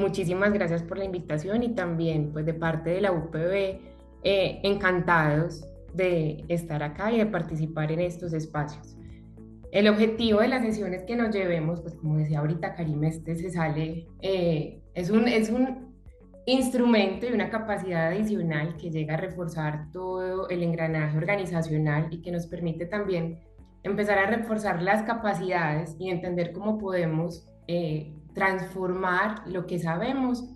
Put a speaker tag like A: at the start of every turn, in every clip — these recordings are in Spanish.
A: Muchísimas gracias por la invitación y también pues de parte de la UPB, encantados de estar acá y de participar en estos espacios. El objetivo de las sesiones que nos llevemos, pues como decía ahorita Karim, este se sale, es un instrumento y una capacidad adicional que llega a reforzar todo el engranaje organizacional y que nos permite también empezar a reforzar las capacidades y entender cómo podemos transformar lo que sabemos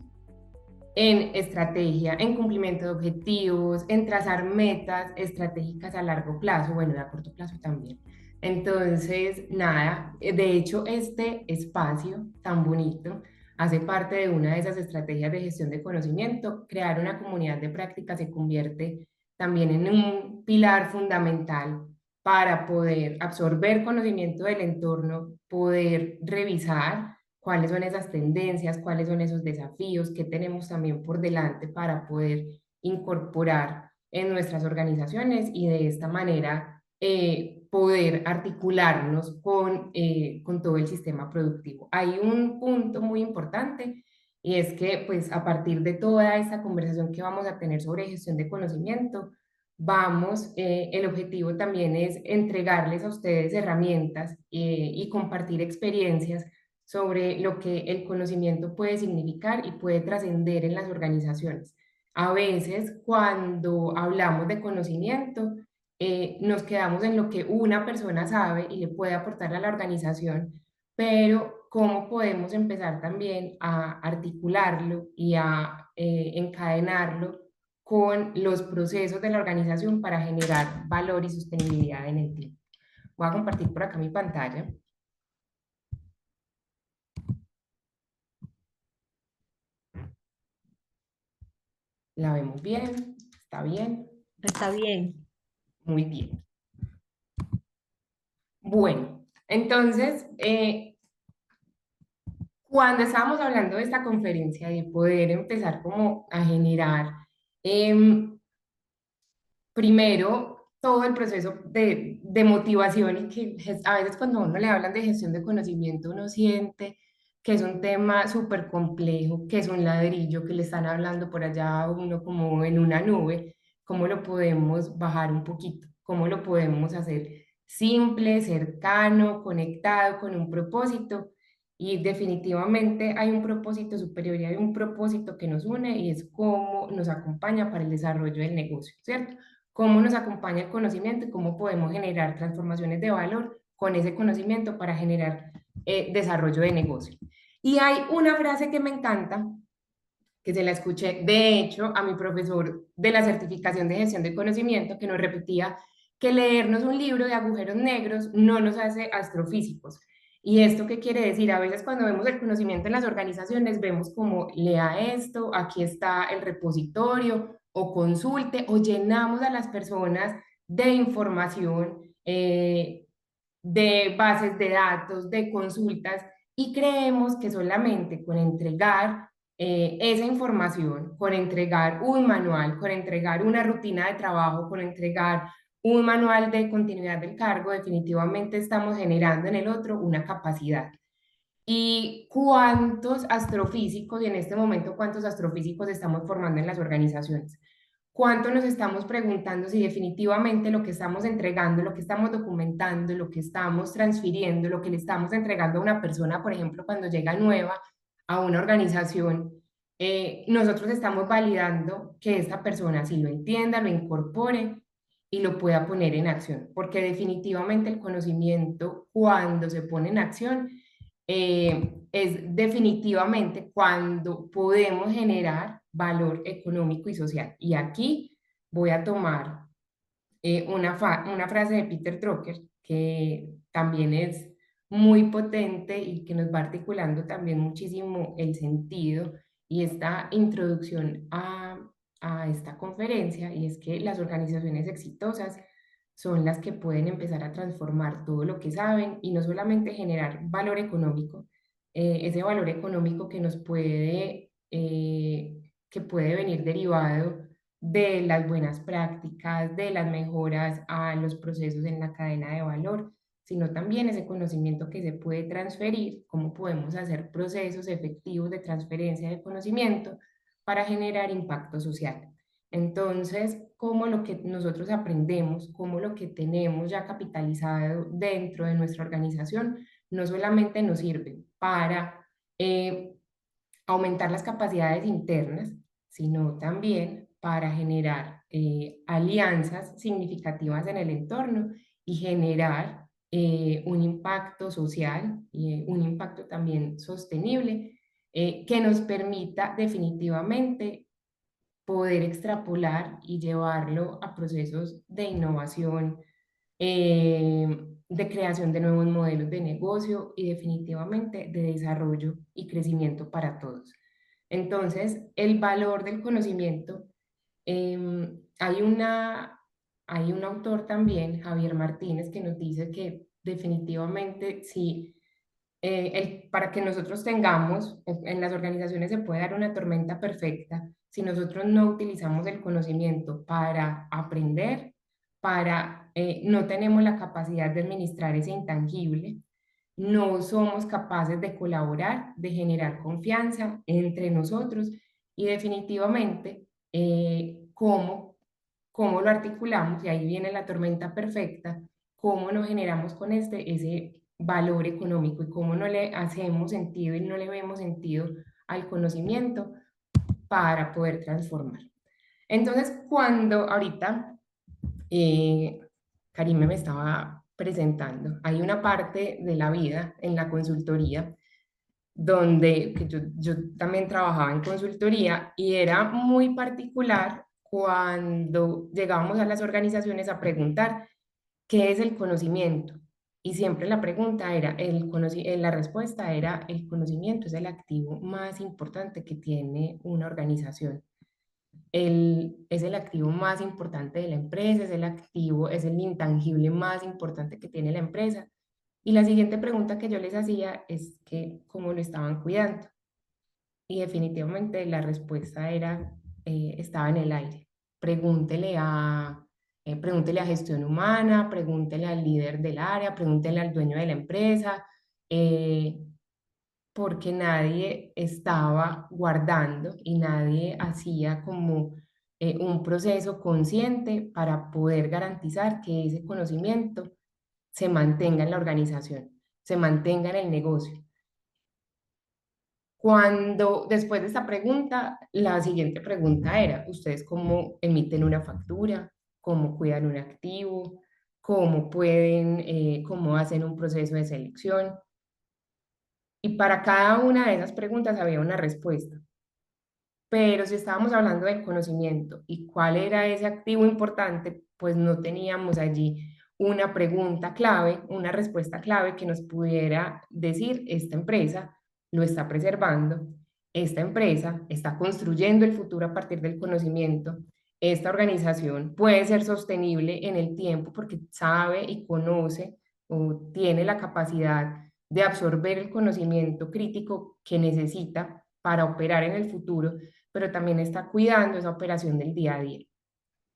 A: en estrategia, en cumplimiento de objetivos, en trazar metas estratégicas a largo plazo, bueno, y a corto plazo también. Entonces, nada, de hecho, este espacio tan bonito hace parte de una de esas estrategias de gestión de conocimiento. Crear una comunidad de práctica se convierte también en un pilar fundamental para poder absorber conocimiento del entorno, poder revisar cuáles son esas tendencias, cuáles son esos desafíos que tenemos también por delante para poder incorporar en nuestras organizaciones y de esta manera poder articularnos con todo el sistema productivo. Hay un punto muy importante y es que pues a partir de toda esta conversación que vamos a tener sobre gestión de conocimiento, el objetivo también es entregarles a ustedes herramientas y compartir experiencias sobre lo que el conocimiento puede significar y puede trascender en las organizaciones. A veces, cuando hablamos de conocimiento, nos quedamos en lo que una persona sabe y le puede aportar a la organización, pero cómo podemos empezar también a articularlo y a encadenarlo con los procesos de la organización para generar valor y sostenibilidad en el tiempo. Voy a compartir por acá mi pantalla. La vemos bien, está bien,
B: Está bien.
A: muy bien. Bueno, entonces, cuando estábamos hablando de esta conferencia, de poder empezar como a generar, em, primero, todo el proceso de motivación y que a veces cuando a uno le hablan de gestión de conocimiento, uno siente que es un tema súper complejo, que es un ladrillo, que le están hablando por allá a uno como en una nube. ¿Cómo lo podemos bajar un poquito? ¿Cómo lo podemos hacer simple, cercano, conectado, con un propósito? Y definitivamente hay un propósito superior y hay un propósito que nos une y es cómo nos acompaña para el desarrollo del negocio, ¿cierto? Cómo nos acompaña el conocimiento y cómo podemos generar transformaciones de valor con ese conocimiento para generar desarrollo de negocio. Y hay una frase que me encanta, que se la escuché, de hecho, a mi profesor de la certificación de gestión de conocimiento, que nos repetía que leernos un libro de agujeros negros no nos hace astrofísicos. ¿Y esto qué quiere decir? A veces cuando vemos el conocimiento en las organizaciones, vemos como lea esto, aquí está el repositorio, o consulte, o llenamos a las personas de información, de bases de datos, de consultas, y creemos que solamente con entregar esa información, con entregar un manual, con entregar una rutina de trabajo, con entregar un manual de continuidad del cargo, definitivamente estamos generando en el otro una capacidad. ¿Y cuántos astrofísicos, y en este momento cuántos astrofísicos estamos formando en las organizaciones? ¿Cuánto nos estamos preguntando si definitivamente lo que estamos entregando, lo que estamos documentando, lo que estamos transfiriendo, lo que le estamos entregando a una persona, por ejemplo, cuando llega nueva a una organización, nosotros estamos validando que esta persona sí lo entienda, lo incorpore y lo pueda poner en acción? Porque definitivamente el conocimiento, cuando se pone en acción, es definitivamente cuando podemos generar valor económico y social. Y aquí voy a tomar una frase de Peter Drucker que también es muy potente y que nos va articulando también muchísimo el sentido y esta introducción a esta conferencia, y es que las organizaciones exitosas son las que pueden empezar a transformar todo lo que saben y no solamente generar valor económico, ese valor económico que puede venir derivado de las buenas prácticas, de las mejoras a los procesos en la cadena de valor, sino también ese conocimiento que se puede transferir, cómo podemos hacer procesos efectivos de transferencia de conocimiento para generar impacto social. Entonces, cómo lo que nosotros aprendemos, cómo lo que tenemos ya capitalizado dentro de nuestra organización, no solamente nos sirve para aumentar las capacidades internas, sino también para generar alianzas significativas en el entorno y generar un impacto social y un impacto también sostenible que nos permita definitivamente poder extrapolar y llevarlo a procesos de innovación, de creación de nuevos modelos de negocio y definitivamente de desarrollo y crecimiento para todos. Entonces, el valor del conocimiento, hay hay un autor también, Javier Martínez, que nos dice que definitivamente si para que nosotros tengamos, en las organizaciones se puede dar una tormenta perfecta si nosotros no utilizamos el conocimiento para aprender, no tenemos la capacidad de administrar ese intangible, no somos capaces de colaborar, de generar confianza entre nosotros y definitivamente cómo lo articulamos, y ahí viene la tormenta perfecta, cómo nos generamos con ese valor económico y cómo no le hacemos sentido y no le vemos sentido al conocimiento para poder transformar. Entonces, cuando ahorita eh, Karime me estaba presentando, hay una parte de la vida en la consultoría donde que yo también trabajaba en consultoría y era muy particular cuando llegábamos a las organizaciones a preguntar qué es el conocimiento. Y siempre la pregunta era, la respuesta era, el conocimiento es el activo más importante que tiene una organización. Es el activo más importante de la empresa, es el intangible más importante que tiene la empresa. Y la siguiente pregunta que yo les hacía es que cómo lo estaban cuidando. Y definitivamente la respuesta era, estaba en el aire. Pregúntele pregúntele a gestión humana, pregúntele al líder del área, pregúntele al dueño de la empresa, eh, porque nadie estaba guardando y nadie hacía como un proceso consciente para poder garantizar que ese conocimiento se mantenga en la organización, se mantenga en el negocio. Cuando después de esta pregunta, la siguiente pregunta era, ¿ustedes cómo emiten una factura? ¿Cómo cuidan un activo? ¿Cómo hacen un proceso de selección? Y para cada una de esas preguntas había una respuesta. Pero si estábamos hablando del conocimiento y cuál era ese activo importante, pues no teníamos allí una pregunta clave, una respuesta clave que nos pudiera decir, esta empresa lo está preservando, esta empresa está construyendo el futuro a partir del conocimiento, esta organización puede ser sostenible en el tiempo porque sabe y conoce o tiene la capacidad de absorber el conocimiento crítico que necesita para operar en el futuro, pero también está cuidando esa operación del día a día.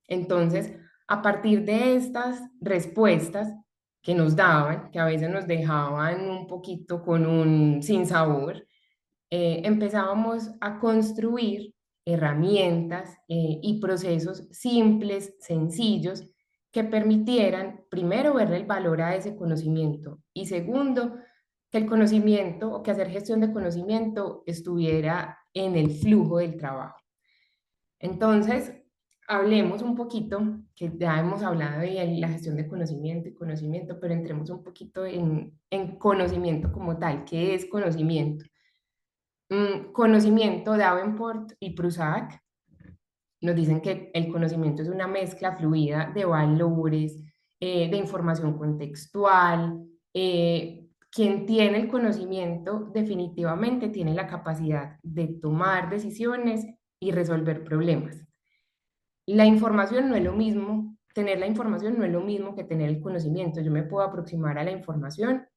A: Entonces, a partir de estas respuestas que nos daban, que a veces nos dejaban un poquito con un sinsabor, empezábamos a construir herramientas y procesos simples, sencillos, que permitieran, primero, verle el valor a ese conocimiento y segundo, que el conocimiento o que hacer gestión de conocimiento estuviera en el flujo del trabajo. Entonces, hablemos un poquito, que ya hemos hablado de la gestión de conocimiento, pero entremos un poquito en conocimiento como tal. ¿Qué es conocimiento? Conocimiento, Davenport y Prusak nos dicen que el conocimiento es una mezcla fluida de valores, de información contextual. Quien tiene el conocimiento definitivamente tiene la capacidad de tomar decisiones y resolver problemas. La información no es lo mismo, tener la información no es lo mismo que tener el conocimiento. Yo me puedo aproximar a la información,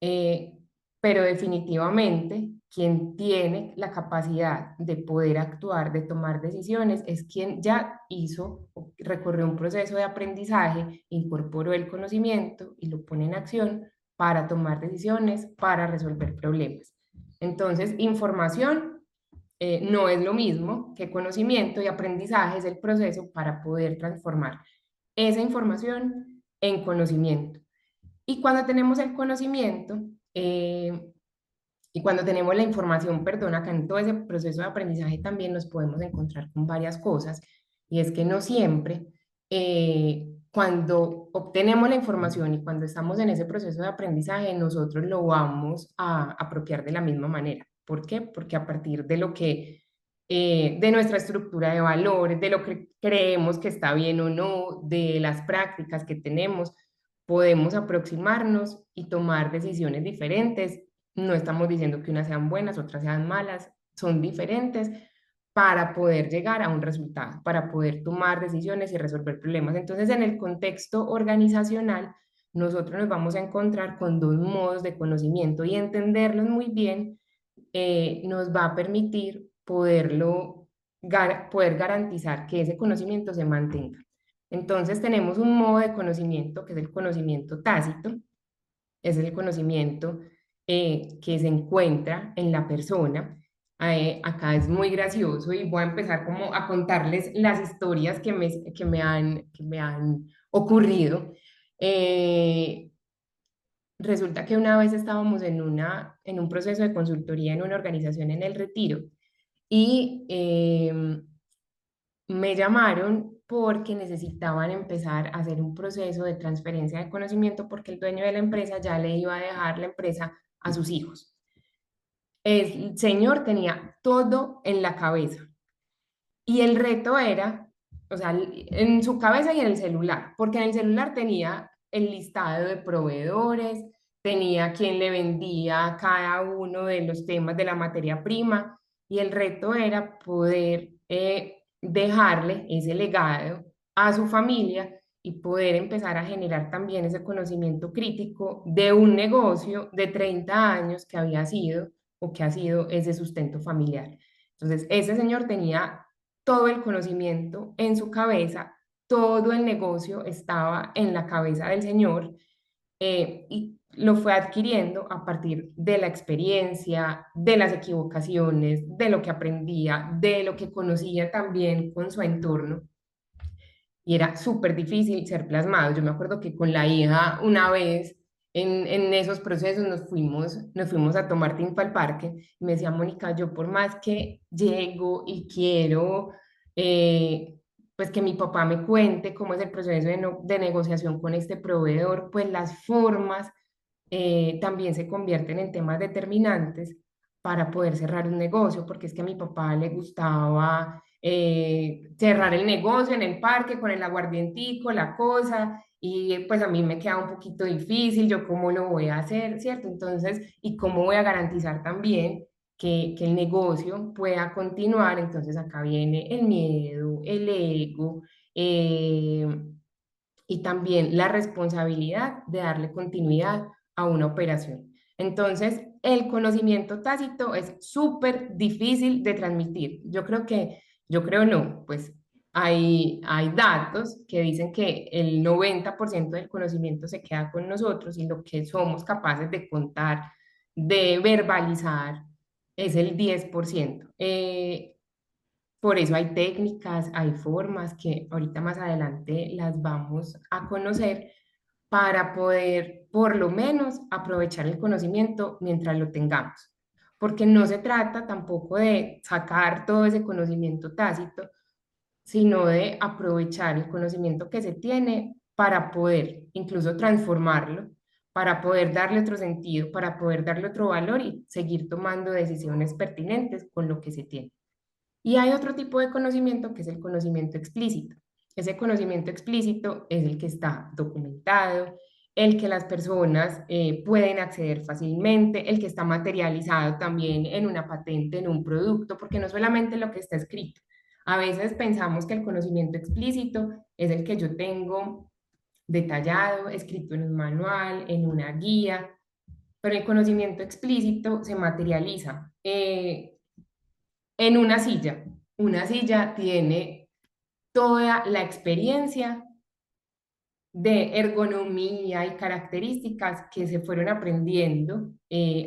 A: eh, pero definitivamente quien tiene la capacidad de poder actuar, de tomar decisiones, es quien ya hizo, recorrió un proceso de aprendizaje, incorporó el conocimiento y lo pone en acción para tomar decisiones, para resolver problemas. Entonces, información no es lo mismo que conocimiento, y aprendizaje es el proceso para poder transformar esa información en conocimiento. Y cuando tenemos el conocimiento, eh, y cuando tenemos la información, perdón, acá en todo ese proceso de aprendizaje también nos podemos encontrar con varias cosas, y es que no siempre, cuando obtenemos la información y cuando estamos en ese proceso de aprendizaje, nosotros lo vamos a apropiar de la misma manera. ¿Por qué? Porque a partir de lo que, de nuestra estructura de valores, de lo que creemos que está bien o no, de las prácticas que tenemos, podemos aproximarnos y tomar decisiones diferentes. No estamos diciendo que unas sean buenas, otras sean malas, son diferentes para poder llegar a un resultado, para poder tomar decisiones y resolver problemas. Entonces, en el contexto organizacional, nosotros nos vamos a encontrar con dos modos de conocimiento, y entenderlos muy bien nos va a permitir poder garantizar que ese conocimiento se mantenga. Entonces, tenemos un modo de conocimiento que es el conocimiento tácito. Es el conocimiento que se encuentra en la persona. Acá es muy gracioso y voy a empezar como a contarles las historias que me han ocurrido. Eh, Resulta que una vez estábamos en un proceso de consultoría en una organización en El Retiro, y me llamaron porque necesitaban empezar a hacer un proceso de transferencia de conocimiento, porque el dueño de la empresa ya le iba a dejar la empresa a sus hijos. El señor tenía todo en la cabeza, y el reto era, o sea, en su cabeza y en el celular, porque en el celular tenía el listado de proveedores, tenía quien le vendía cada uno de los temas de la materia prima, y el reto era poder dejarle ese legado a su familia y poder empezar a generar también ese conocimiento crítico de un negocio de 30 años que había sido o que ha sido ese sustento familiar. Entonces, ese señor tenía todo el conocimiento en su cabeza, todo el negocio estaba en la cabeza del señor, y lo fue adquiriendo a partir de la experiencia, de las equivocaciones, de lo que aprendía, de lo que conocía también con su entorno, y era súper difícil ser plasmado. Yo me acuerdo que con la hija una vez en esos procesos nos fuimos a tomar tinto al parque, y me decía: Mónica, yo por más que llego y quiero, pues que mi papá me cuente cómo es el proceso de negociación con este proveedor, pues las formas también se convierten en temas determinantes para poder cerrar un negocio, porque es que a mi papá le gustaba cerrar el negocio en el parque con el aguardientico, la cosa, y pues a mí me queda un poquito difícil. Yo cómo lo voy a hacer, ¿cierto? Entonces, ¿y cómo voy a garantizar también que el negocio pueda continuar? Entonces acá viene el miedo, el ego, eh, y también la responsabilidad de darle continuidad a una operación. Entonces, el conocimiento tácito es súper difícil de transmitir. Yo creo no, pues hay datos que dicen que el 90% del conocimiento se queda con nosotros, y lo que somos capaces de contar, de verbalizar, es el 10%. Por eso hay técnicas, hay formas que ahorita más adelante las vamos a conocer para poder por lo menos aprovechar el conocimiento mientras lo tengamos. Porque no se trata tampoco de sacar todo ese conocimiento tácito, sino de aprovechar el conocimiento que se tiene para poder incluso transformarlo, para poder darle otro sentido, para poder darle otro valor y seguir tomando decisiones pertinentes con lo que se tiene. Y hay otro tipo de conocimiento que es el conocimiento explícito. Ese conocimiento explícito es el que está documentado, el que las personas pueden acceder fácilmente, el que está materializado también en una patente, en un producto, porque no solamente lo que está escrito. A veces pensamos que el conocimiento explícito es el que yo tengo detallado, escrito en un manual, en una guía, pero el conocimiento explícito se materializa en una silla. Una silla tiene toda la experiencia de ergonomía y características que se fueron aprendiendo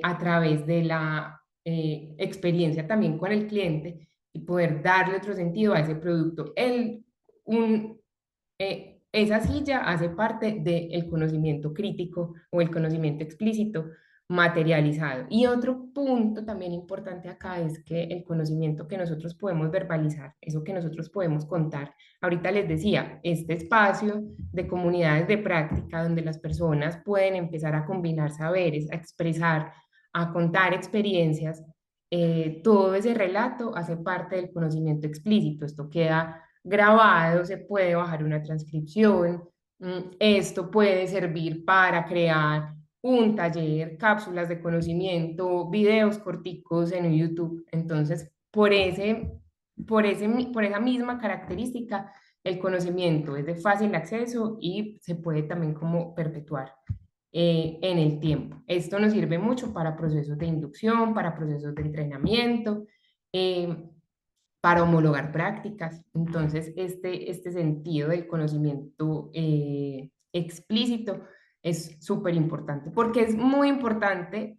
A: a través de la experiencia también con el cliente y poder darle otro sentido a ese producto. Un, esa silla hace parte del conocimiento crítico o el conocimiento explícito materializado. Y otro punto también importante acá es que el conocimiento que nosotros podemos verbalizar, eso que nosotros podemos contar, ahorita les decía, este espacio de comunidades de práctica donde las personas pueden empezar a combinar saberes, a expresar, a contar experiencias, todo ese relato hace parte del conocimiento explícito. Esto queda grabado, se puede bajar una transcripción, esto puede servir para crear un taller, cápsulas de conocimiento, videos corticos en YouTube. Entonces, por esa misma característica, el conocimiento es de fácil acceso y se puede también como perpetuar en el tiempo. Esto nos sirve mucho para procesos de inducción, para procesos de entrenamiento, eh, para homologar prácticas. Entonces, este sentido del conocimiento explícito es súper importante, porque es muy importante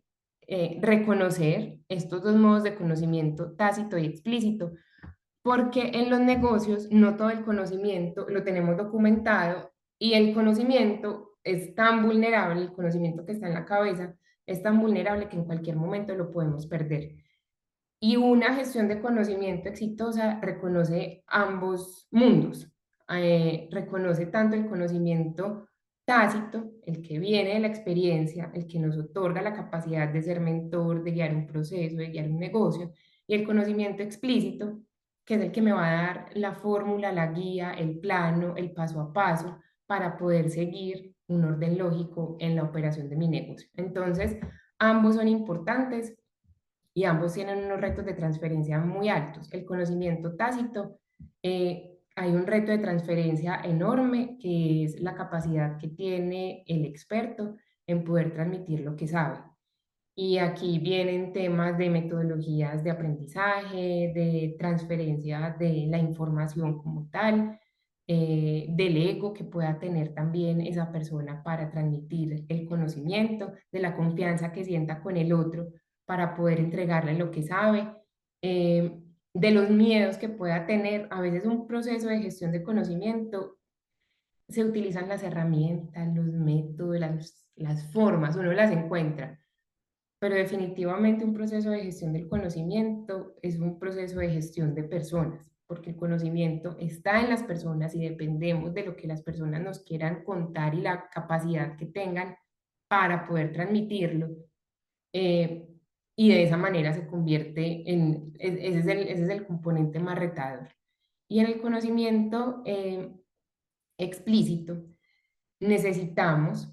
A: reconocer estos dos modos de conocimiento tácito y explícito, porque en los negocios no todo el conocimiento lo tenemos documentado y el conocimiento es tan vulnerable, el conocimiento que está en la cabeza es tan vulnerable que en cualquier momento lo podemos perder. Y una gestión de conocimiento exitosa reconoce ambos mundos. Reconoce tanto el conocimiento tácito, el que viene de la experiencia, el que nos otorga la capacidad de ser mentor, de guiar un proceso, de guiar un negocio, y el conocimiento explícito, que es el que me va a dar la fórmula, la guía, el plano, el paso a paso para poder seguir un orden lógico en la operación de mi negocio. Entonces, ambos son importantes y ambos tienen unos retos de transferencia muy altos. El conocimiento tácito, hay un reto de transferencia enorme que es la capacidad que tiene el experto en poder transmitir lo que sabe. Y aquí vienen temas de metodologías de aprendizaje, de transferencia de la información como tal, del ego que pueda tener también esa persona para transmitir el conocimiento, de la confianza que sienta con el otro para poder entregarle lo que sabe, de los miedos que pueda tener. A veces un proceso de gestión de conocimiento se utilizan las herramientas, los métodos, las formas, uno las encuentra, pero definitivamente un proceso de gestión del conocimiento es un proceso de gestión de personas, porque el conocimiento está en las personas y dependemos de lo que las personas nos quieran contar y la capacidad que tengan para poder transmitirlo. eh, y de esa manera se convierte ese es el componente más retador. Y en el conocimiento explícito necesitamos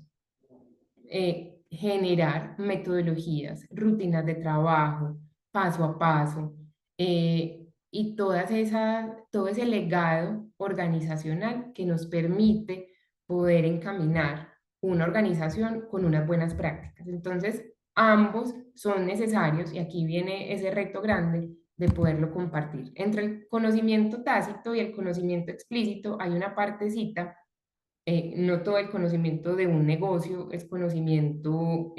A: generar metodologías, rutinas de trabajo, paso a paso, y todo ese legado organizacional que nos permite poder encaminar una organización con unas buenas prácticas. Entonces, ambos son necesarios y aquí viene ese reto grande de poderlo compartir. Entre el conocimiento tácito y el conocimiento explícito hay una partecita. No todo el conocimiento de un negocio es conocimiento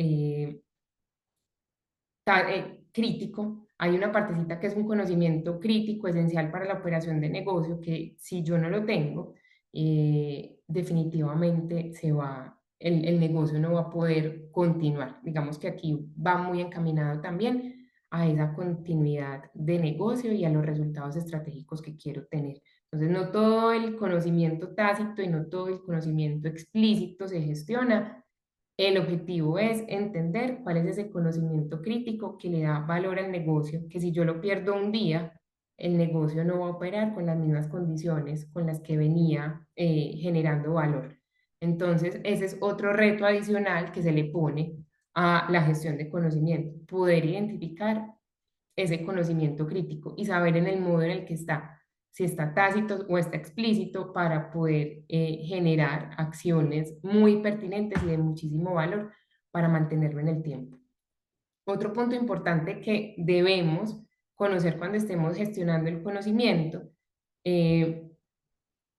A: crítico. Hay una partecita que es un conocimiento crítico, esencial para la operación de negocio, que si yo no lo tengo, definitivamente el negocio no va a poder continuar. Digamos que aquí va muy encaminado también a esa continuidad de negocio y a los resultados estratégicos que quiero tener. Entonces, no todo el conocimiento tácito y no todo el conocimiento explícito se gestiona. El objetivo es entender cuál es ese conocimiento crítico que le da valor al negocio, que si yo lo pierdo un día, el negocio no va a operar con las mismas condiciones con las que venía generando valor. Entonces, ese es otro reto adicional que se le pone a la gestión de conocimiento, poder identificar ese conocimiento crítico y saber en el modo en el que está, si está tácito o está explícito para poder generar acciones muy pertinentes y de muchísimo valor para mantenerlo en el tiempo. Otro punto importante que debemos conocer cuando estemos gestionando el conocimiento eh,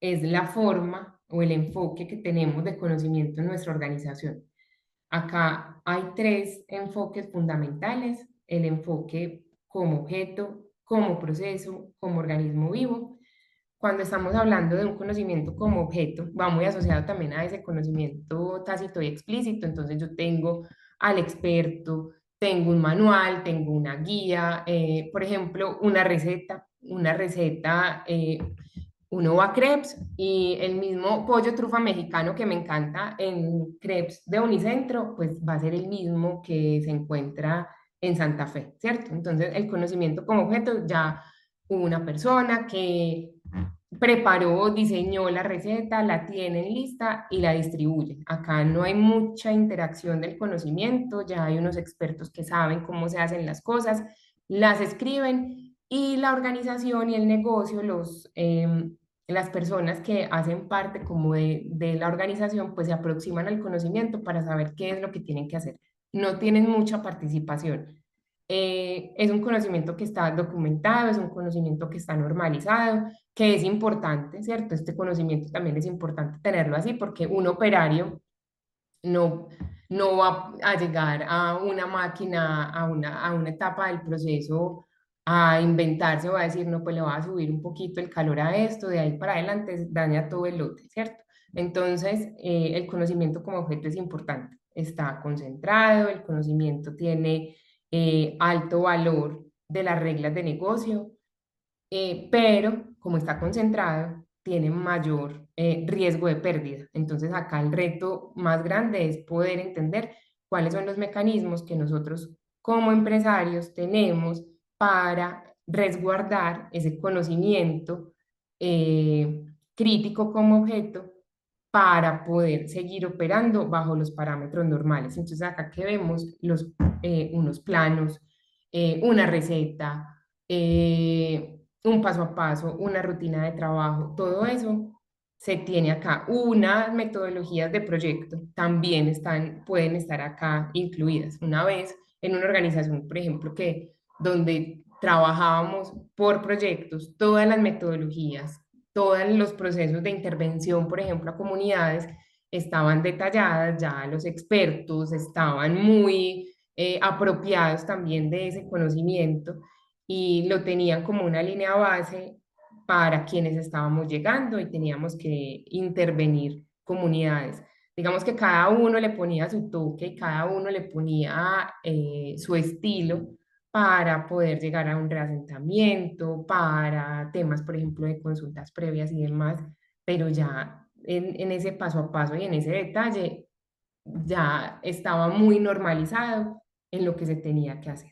A: es la forma o el enfoque que tenemos de conocimiento en nuestra organización. Acá hay tres enfoques fundamentales: el enfoque como objeto, como proceso, como organismo vivo. Cuando estamos hablando de un conocimiento como objeto, va muy asociado también a ese conocimiento tácito y explícito. Entonces yo tengo al experto, tengo un manual, tengo una guía, por ejemplo, una receta, uno va a crepes y el mismo pollo trufa mexicano que me encanta en crepes de Unicentro, pues va a ser el mismo que se encuentra en Santa Fe, ¿cierto? Entonces el conocimiento como objeto ya hubo una persona que preparó, diseñó la receta, la tienen lista y la distribuyen. Acá no hay mucha interacción del conocimiento, ya hay unos expertos que saben cómo se hacen las cosas, las escriben y la organización y el negocio, las personas que hacen parte como de la organización, pues se aproximan al conocimiento para saber qué es lo que tienen que hacer. No tienen mucha participación. Es un conocimiento que está documentado, es un conocimiento que está normalizado, que es importante, ¿cierto? Este conocimiento también es importante tenerlo así porque un operario no, no va a llegar a una máquina, a una etapa del proceso a inventarse o a decir, no, pues le va a subir un poquito el calor a esto, de ahí para adelante daña todo el lote, ¿cierto? Entonces, el conocimiento como objeto es importante, está concentrado, el conocimiento tiene alto valor de las reglas de negocio, pero como está concentrado, tiene mayor riesgo de pérdida. Entonces acá el reto más grande es poder entender cuáles son los mecanismos que nosotros como empresarios tenemos para resguardar ese conocimiento crítico como objeto para poder seguir operando bajo los parámetros normales. Entonces acá que vemos unos planos, una receta, un paso a paso, una rutina de trabajo, todo eso se tiene acá. Unas metodologías de proyecto también pueden estar acá incluidas. Una vez en una organización, por ejemplo, donde trabajábamos por proyectos, todas las metodologías, todos los procesos de intervención, por ejemplo, a comunidades, estaban detalladas, ya los expertos estaban muy apropiados también de ese conocimiento y lo tenían como una línea base para quienes estábamos llegando y teníamos que intervenir comunidades. Digamos que cada uno le ponía su toque y cada uno le ponía su estilo para poder llegar a un reasentamiento, para temas, por ejemplo, de consultas previas y demás, pero ya en ese paso a paso y en ese detalle ya estaba muy normalizado en lo que se tenía que hacer.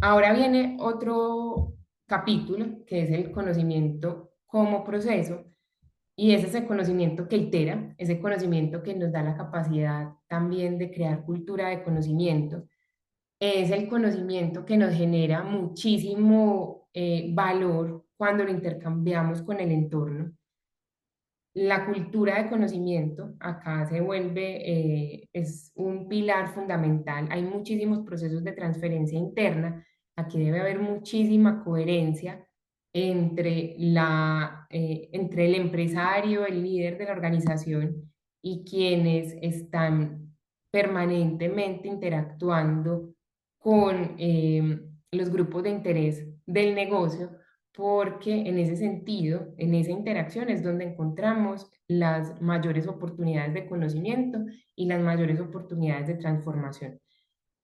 A: Ahora viene otro capítulo, que es el conocimiento como proceso, y es ese conocimiento que itera, ese conocimiento que nos da la capacidad también de crear cultura de conocimiento, es el conocimiento que nos genera muchísimo valor cuando lo intercambiamos con el entorno. La cultura de conocimiento acá se vuelve, es un pilar fundamental. Hay muchísimos procesos de transferencia interna. Aquí debe haber muchísima coherencia entre el empresario, el líder de la organización y quienes están permanentemente interactuando con los grupos de interés del negocio, porque en ese sentido, en esa interacción es donde encontramos las mayores oportunidades de conocimiento y las mayores oportunidades de transformación.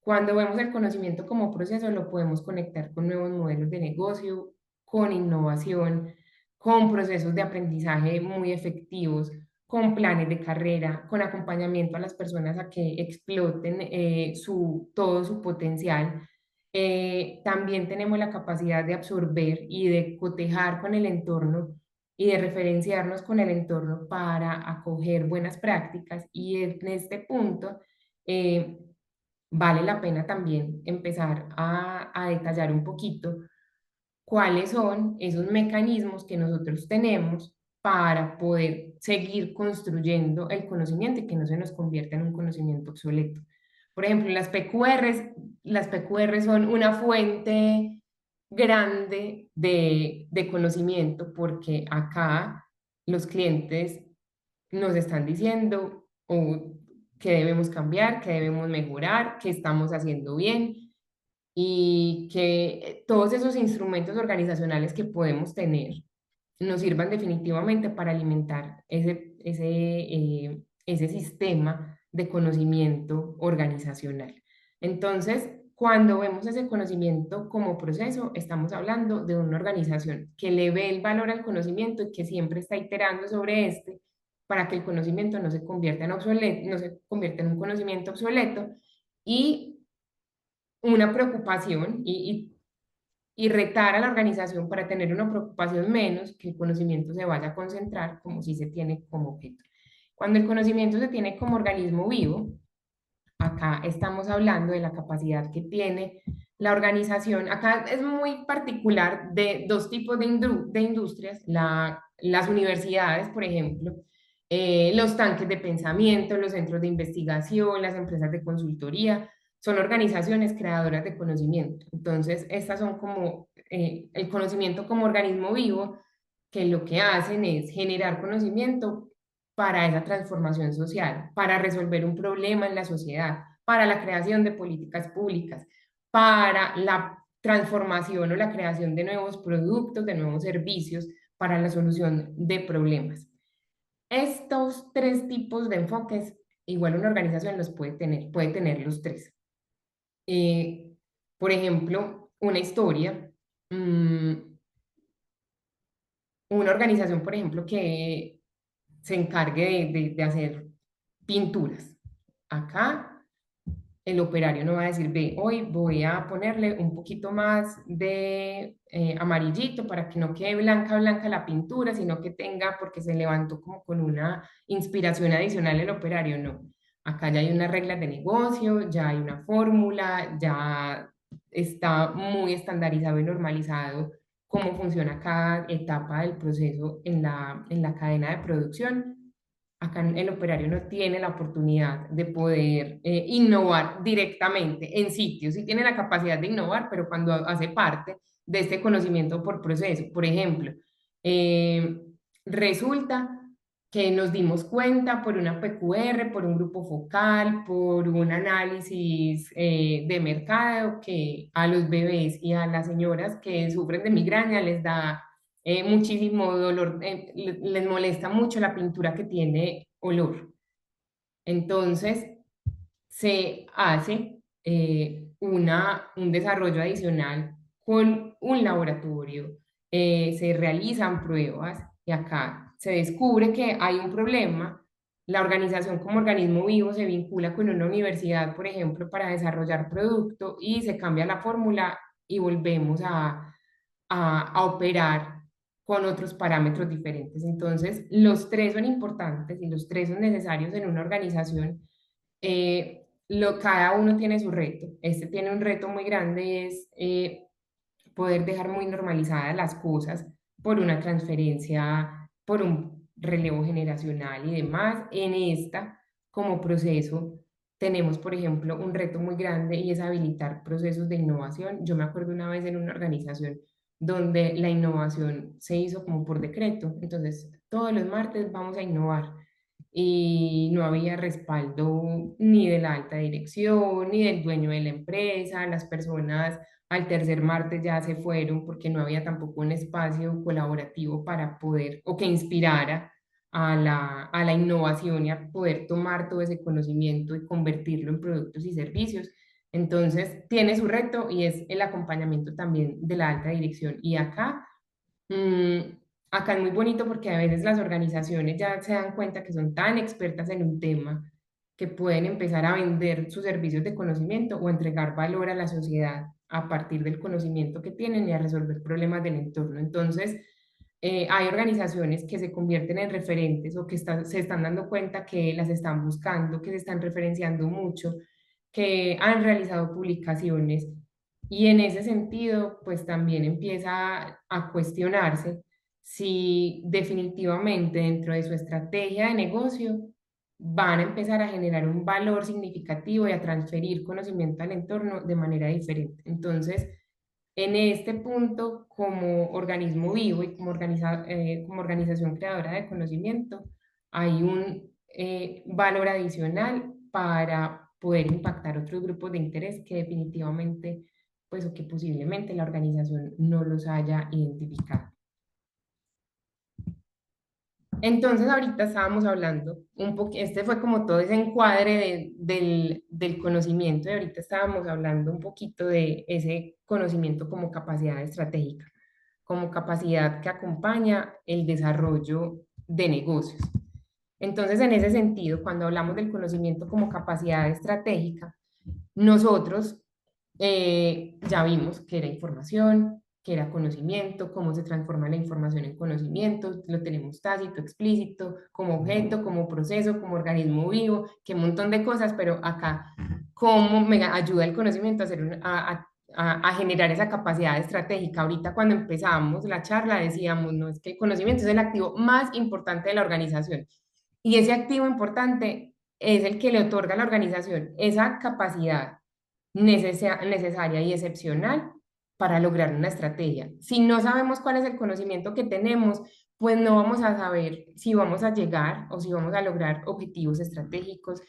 A: Cuando vemos el conocimiento como proceso, lo podemos conectar con nuevos modelos de negocio, con innovación, con procesos de aprendizaje muy efectivos, con planes de carrera, con acompañamiento a las personas a que exploten todo su potencial. También tenemos la capacidad de absorber y de cotejar con el entorno y de referenciarnos con el entorno para acoger buenas prácticas. Y en este punto, eh, vale la pena también empezar a detallar un poquito cuáles son esos mecanismos que nosotros tenemos para poder seguir construyendo el conocimiento y que no se nos convierta en un conocimiento obsoleto. Por ejemplo, las PQR son una fuente grande de conocimiento porque acá los clientes nos están diciendo que debemos cambiar, que debemos mejorar, que estamos haciendo bien y que todos esos instrumentos organizacionales que podemos tener nos sirvan definitivamente para alimentar ese sistema de conocimiento organizacional. Entonces, cuando vemos ese conocimiento como proceso, estamos hablando de una organización que le ve el valor al conocimiento y que siempre está iterando sobre este para que el conocimiento no se convierta en obsoleto, no se convierta en un conocimiento obsoleto y una preocupación y retar a la organización para tener una preocupación menos, que el conocimiento se vaya a concentrar como si se tiene como objeto. Cuando el conocimiento se tiene como organismo vivo, acá estamos hablando de la capacidad que tiene la organización. Acá es muy particular de dos tipos de industrias, las universidades, por ejemplo, los tanques de pensamiento, los centros de investigación, las empresas de consultoría, son organizaciones creadoras de conocimiento. Entonces, estas son como el conocimiento como organismo vivo, que lo que hacen es generar conocimiento para esa transformación social, para resolver un problema en la sociedad, para la creación de políticas públicas, para la transformación o la creación de nuevos productos, de nuevos servicios, para la solución de problemas. Estos tres tipos de enfoques, igual una organización los puede tener los tres. Eh, por ejemplo, una historia, una organización, por ejemplo, que se encargue de hacer pinturas. Acá el operario no va a decir, ve, hoy voy a ponerle un poquito más de amarillito para que no quede blanca, blanca la pintura, sino que tenga, porque se levantó como con una inspiración adicional el operario, no. Acá ya hay unas reglas de negocio, ya hay una fórmula, ya está muy estandarizado y normalizado cómo funciona cada etapa del proceso en la cadena de producción. Acá el operario no tiene la oportunidad de poder innovar directamente en sitios, sí tiene la capacidad de innovar, pero cuando hace parte de este conocimiento por proceso, por ejemplo, eh, resulta que nos dimos cuenta por una PQR, por un grupo focal, por un análisis de mercado, que a los bebés y a las señoras que sufren de migraña les da muchísimo dolor, les molesta mucho la pintura que tiene olor. Entonces, se hace un desarrollo adicional con un laboratorio, se realizan pruebas y acá se descubre que hay un problema. La organización como organismo vivo se vincula con una universidad, por ejemplo, para desarrollar producto y se cambia la fórmula y volvemos a operar con otros parámetros diferentes. Entonces, los tres son importantes y los tres son necesarios en una organización. Cada uno tiene su reto. Este tiene un reto muy grande, es poder dejar muy normalizadas las cosas por una transferencia, por un relevo generacional y demás. En esta, como proceso, tenemos, por ejemplo, un reto muy grande y es habilitar procesos de innovación. Yo me acuerdo una vez en una organización donde la innovación se hizo como por decreto. Entonces, todos los martes vamos a innovar y no había respaldo ni de la alta dirección, ni del dueño de la empresa. Las personas al tercer martes ya se fueron porque no había tampoco un espacio colaborativo para poder o que inspirara a la innovación y a poder tomar todo ese conocimiento y convertirlo en productos y servicios. Entonces, tiene su reto y es el acompañamiento también de la alta dirección. Y acá acá es muy bonito porque a veces las organizaciones ya se dan cuenta que son tan expertas en un tema que pueden empezar a vender sus servicios de conocimiento o entregar valor a la sociedad a partir del conocimiento que tienen y a resolver problemas del entorno. Entonces, hay organizaciones que se convierten en referentes o que se están dando cuenta que las están buscando, que se están referenciando mucho, que han realizado publicaciones y en ese sentido, pues también empieza a cuestionarse si definitivamente dentro de su estrategia de negocio van a empezar a generar un valor significativo y a transferir conocimiento al entorno de manera diferente. Entonces, en este punto, como organismo vivo y como, como organización creadora de conocimiento, hay un valor adicional para poder impactar otros grupos de interés que definitivamente, pues, o que posiblemente la organización no los haya identificado. Entonces, ahorita estábamos hablando un poco, este fue como todo ese encuadre del conocimiento y ahorita estábamos hablando un poquito de ese conocimiento como capacidad estratégica, como capacidad que acompaña el desarrollo de negocios. Entonces, en ese sentido, cuando hablamos del conocimiento como capacidad estratégica, nosotros ya vimos que era información, que era conocimiento, cómo se transforma la información en conocimiento, lo tenemos tácito, explícito, como objeto, como proceso, como organismo vivo, que un montón de cosas, pero acá, cómo me ayuda el conocimiento a, hacer a generar esa capacidad estratégica. Ahorita cuando empezamos la charla decíamos, no, es que el conocimiento es el activo más importante de la organización. Y ese activo importante es el que le otorga a la organización esa capacidad necesaria y excepcional para lograr una estrategia. Si no sabemos cuál es el conocimiento que tenemos, pues no vamos a saber si vamos a llegar o si vamos a lograr objetivos estratégicos.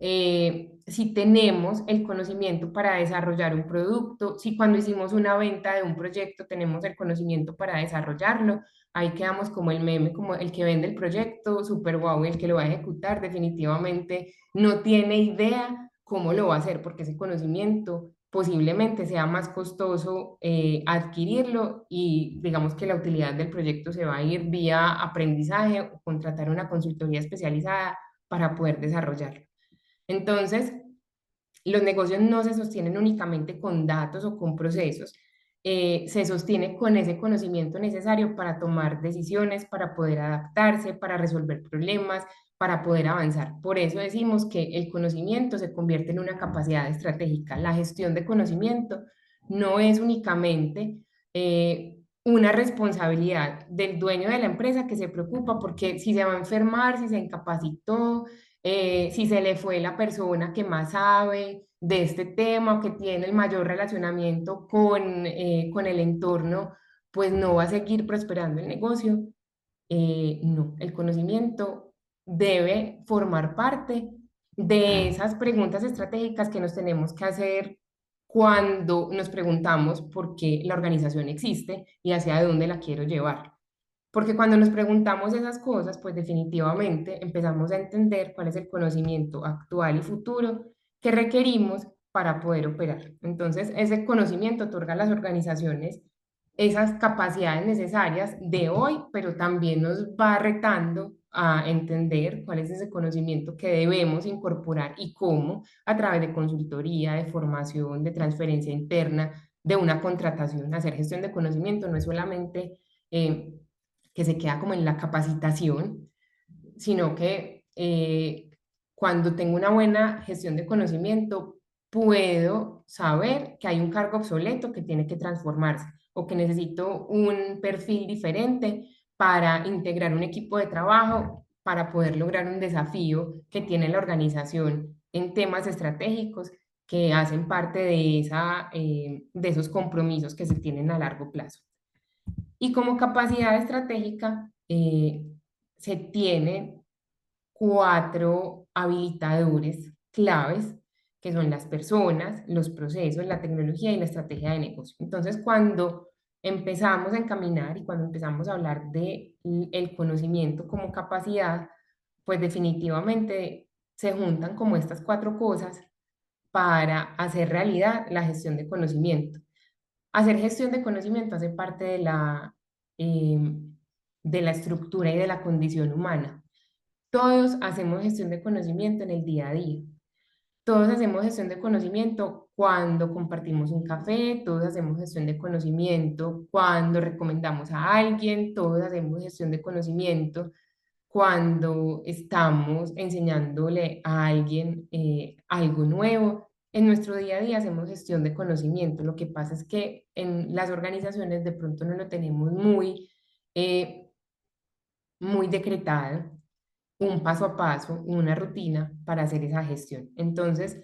A: Si tenemos el conocimiento para desarrollar un producto, si cuando hicimos una venta de un proyecto tenemos el conocimiento para desarrollarlo, ahí quedamos como el meme, como el que vende el proyecto, super guau, el que lo va a ejecutar definitivamente no tiene idea cómo lo va a hacer, porque ese conocimiento posiblemente sea más costoso adquirirlo y digamos que la utilidad del proyecto se va a ir vía aprendizaje o contratar una consultoría especializada para poder desarrollarlo. Entonces, los negocios no se sostienen únicamente con datos o con procesos, se sostiene con ese conocimiento necesario para tomar decisiones, para poder adaptarse, para resolver problemas, para poder avanzar. Por eso decimos que el conocimiento se convierte en una capacidad estratégica. La gestión de conocimiento no es únicamente una responsabilidad del dueño de la empresa que se preocupa porque si se va a enfermar, si se incapacitó, si se le fue la persona que más sabe de este tema o que tiene el mayor relacionamiento con el entorno, pues no va a seguir prosperando el negocio. No, el conocimiento debe formar parte de esas preguntas estratégicas que nos tenemos que hacer cuando nos preguntamos por qué la organización existe y hacia dónde la quiero llevar. Porque cuando nos preguntamos esas cosas, pues definitivamente empezamos a entender cuál es el conocimiento actual y futuro que requerimos para poder operar. Entonces, ese conocimiento otorga a las organizaciones esas capacidades necesarias de hoy, pero también nos va retando a entender cuál es ese conocimiento que debemos incorporar y cómo a través de consultoría, de formación, de transferencia interna, de una contratación. Hacer gestión de conocimiento no es solamente que se queda como en la capacitación, sino que cuando tengo una buena gestión de conocimiento, puedo saber que hay un cargo obsoleto que tiene que transformarse o que necesito un perfil diferente para integrar un equipo de trabajo, para poder lograr un desafío que tiene la organización en temas estratégicos que hacen parte de, de esos compromisos que se tienen a largo plazo. Y como capacidad estratégica se tienen cuatro habilitadores claves, que son las personas, los procesos, la tecnología y la estrategia de negocio. Entonces, cuando empezamos a encaminar y cuando empezamos a hablar de el conocimiento como capacidad, pues definitivamente se juntan como estas cuatro cosas para hacer realidad la gestión de conocimiento. Hacer gestión de conocimiento hace parte eh, de la estructura y de la condición humana. Todos hacemos gestión de conocimiento en el día a día. Todos hacemos gestión de conocimiento cuando compartimos un café, todos hacemos gestión de conocimiento cuando recomendamos a alguien, todos hacemos gestión de conocimiento cuando estamos enseñándole a alguien algo nuevo. En nuestro día a día hacemos gestión de conocimiento. Lo que pasa es que en las organizaciones de pronto no lo tenemos muy eh, muy decretado, un paso a paso, una rutina para hacer esa gestión. Entonces,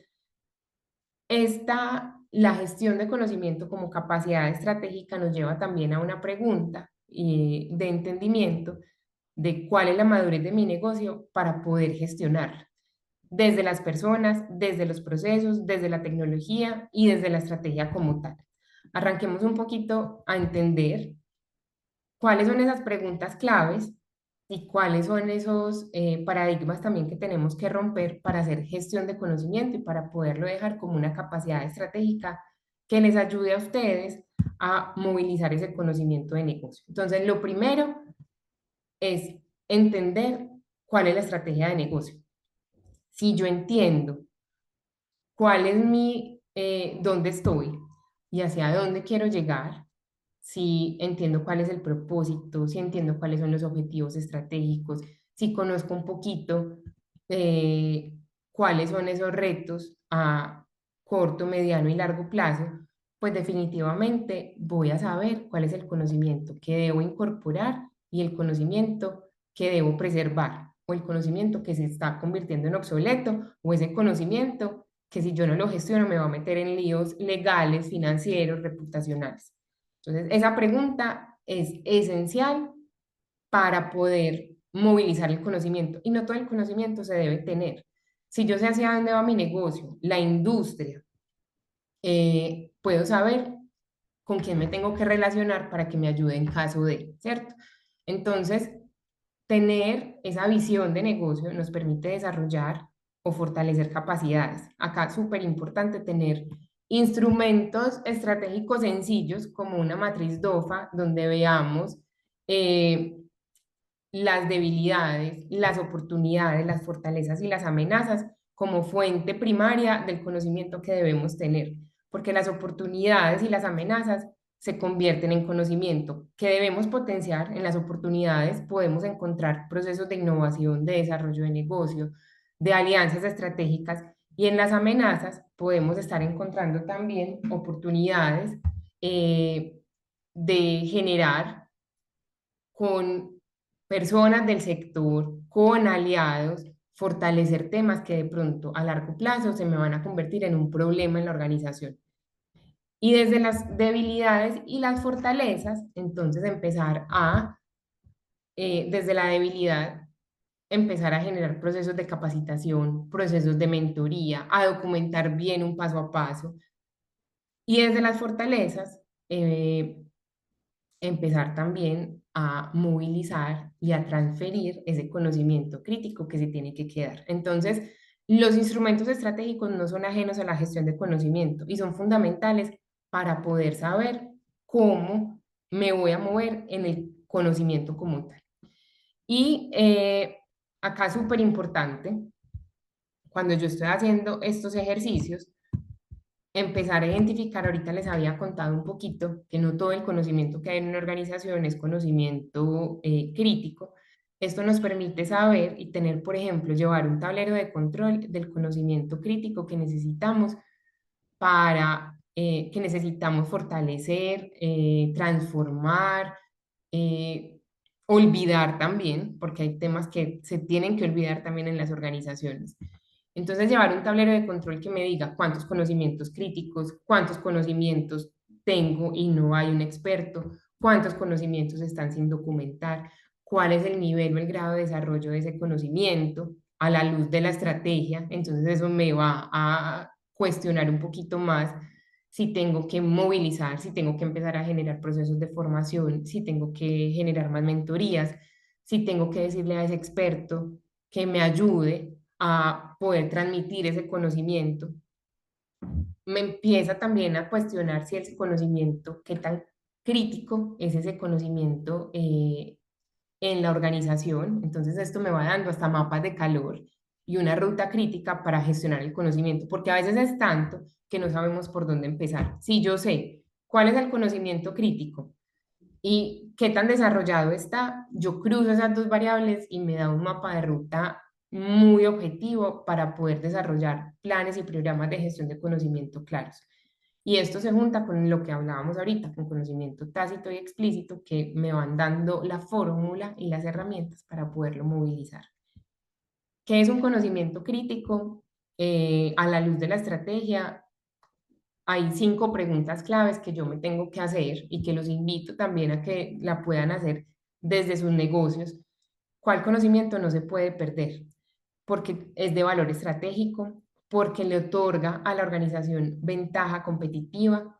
A: la gestión de conocimiento como capacidad estratégica nos lleva también a una pregunta de entendimiento de cuál es la madurez de mi negocio para poder gestionarla, desde las personas, desde los procesos, desde la tecnología y desde la estrategia como tal. Arranquemos un poquito a entender cuáles son esas preguntas claves y cuáles son esos paradigmas también que tenemos que romper para hacer gestión de conocimiento y para poderlo dejar como una capacidad estratégica que les ayude a ustedes a movilizar ese conocimiento de negocio. Entonces, lo primero es entender cuál es la estrategia de negocio. Si yo entiendo cuál es dónde estoy y hacia dónde quiero llegar, si entiendo cuál es el propósito, si entiendo cuáles son los objetivos estratégicos, si conozco un poquito eh, cuáles son esos retos a corto, mediano y largo plazo, pues definitivamente voy a saber cuál es el conocimiento que debo incorporar y el conocimiento que debo preservar, o el conocimiento que se está convirtiendo en obsoleto, o ese conocimiento que si yo no lo gestiono me va a meter en líos legales, financieros, reputacionales. Entonces, esa pregunta es esencial para poder movilizar el conocimiento y no todo el conocimiento se debe tener. Si yo sé hacia dónde va mi negocio, la industria, puedo saber con quién me tengo que relacionar para que me ayude en caso de, ¿cierto? Entonces, tener esa visión de negocio nos permite desarrollar o fortalecer capacidades. Acá súper importante tener instrumentos estratégicos sencillos como una matriz DOFA donde veamos eh, las debilidades, las oportunidades, las fortalezas y las amenazas como fuente primaria del conocimiento que debemos tener, porque las oportunidades y las amenazas se convierten en conocimiento que debemos potenciar. En las oportunidades podemos encontrar procesos de innovación, de desarrollo de negocio, de alianzas estratégicas, y en las amenazas podemos estar encontrando también oportunidades de generar con personas del sector, con aliados, fortalecer temas que de pronto a largo plazo se me van a convertir en un problema en la organización. Y desde las debilidades y las fortalezas, entonces desde la debilidad, empezar a generar procesos de capacitación, procesos de mentoría, a documentar bien un paso a paso. Y desde las fortalezas, empezar también a movilizar y a transferir ese conocimiento crítico que se tiene que quedar. Entonces, los instrumentos estratégicos no son ajenos a la gestión de conocimiento y son fundamentales para poder saber cómo me voy a mover en el conocimiento como tal. Y acá súper importante, cuando yo estoy haciendo estos ejercicios, empezar a identificar, ahorita les había contado un poquito que no todo el conocimiento que hay en una organización es conocimiento crítico. Esto nos permite saber y tener, por ejemplo, llevar un tablero de control del conocimiento crítico que necesitamos que necesitamos fortalecer, transformar, eh, olvidar también, porque hay temas que se tienen que olvidar también en las organizaciones. Entonces, llevar un tablero de control que me diga cuántos conocimientos críticos, cuántos conocimientos tengo y no hay un experto, cuántos conocimientos están sin documentar, cuál es el nivel o el grado de desarrollo de ese conocimiento a la luz de la estrategia. Entonces, eso me va a cuestionar un poquito más si tengo que movilizar, si tengo que empezar a generar procesos de formación, si tengo que generar más mentorías, si tengo que decirle a ese experto que me ayude a poder transmitir ese conocimiento. Me empieza también a cuestionar si ese conocimiento, qué tan crítico es ese conocimiento en la organización. Entonces esto me va dando hasta mapas de calor y una ruta crítica para gestionar el conocimiento, porque a veces es tanto que no sabemos por dónde empezar. Si yo sé cuál es el conocimiento crítico y qué tan desarrollado está, yo cruzo esas dos variables y me da un mapa de ruta muy objetivo para poder desarrollar planes y programas de gestión de conocimiento claros. Y esto se junta con lo que hablábamos ahorita, con conocimiento tácito y explícito, que me van dando la fórmula y las herramientas para poderlo movilizar. ¿Qué es un conocimiento crítico? A la luz de la estrategia, hay 5 preguntas claves que yo me tengo que hacer y que los invito también a que la puedan hacer desde sus negocios. ¿Cuál conocimiento no se puede perder? Porque es de valor estratégico, porque le otorga a la organización ventaja competitiva,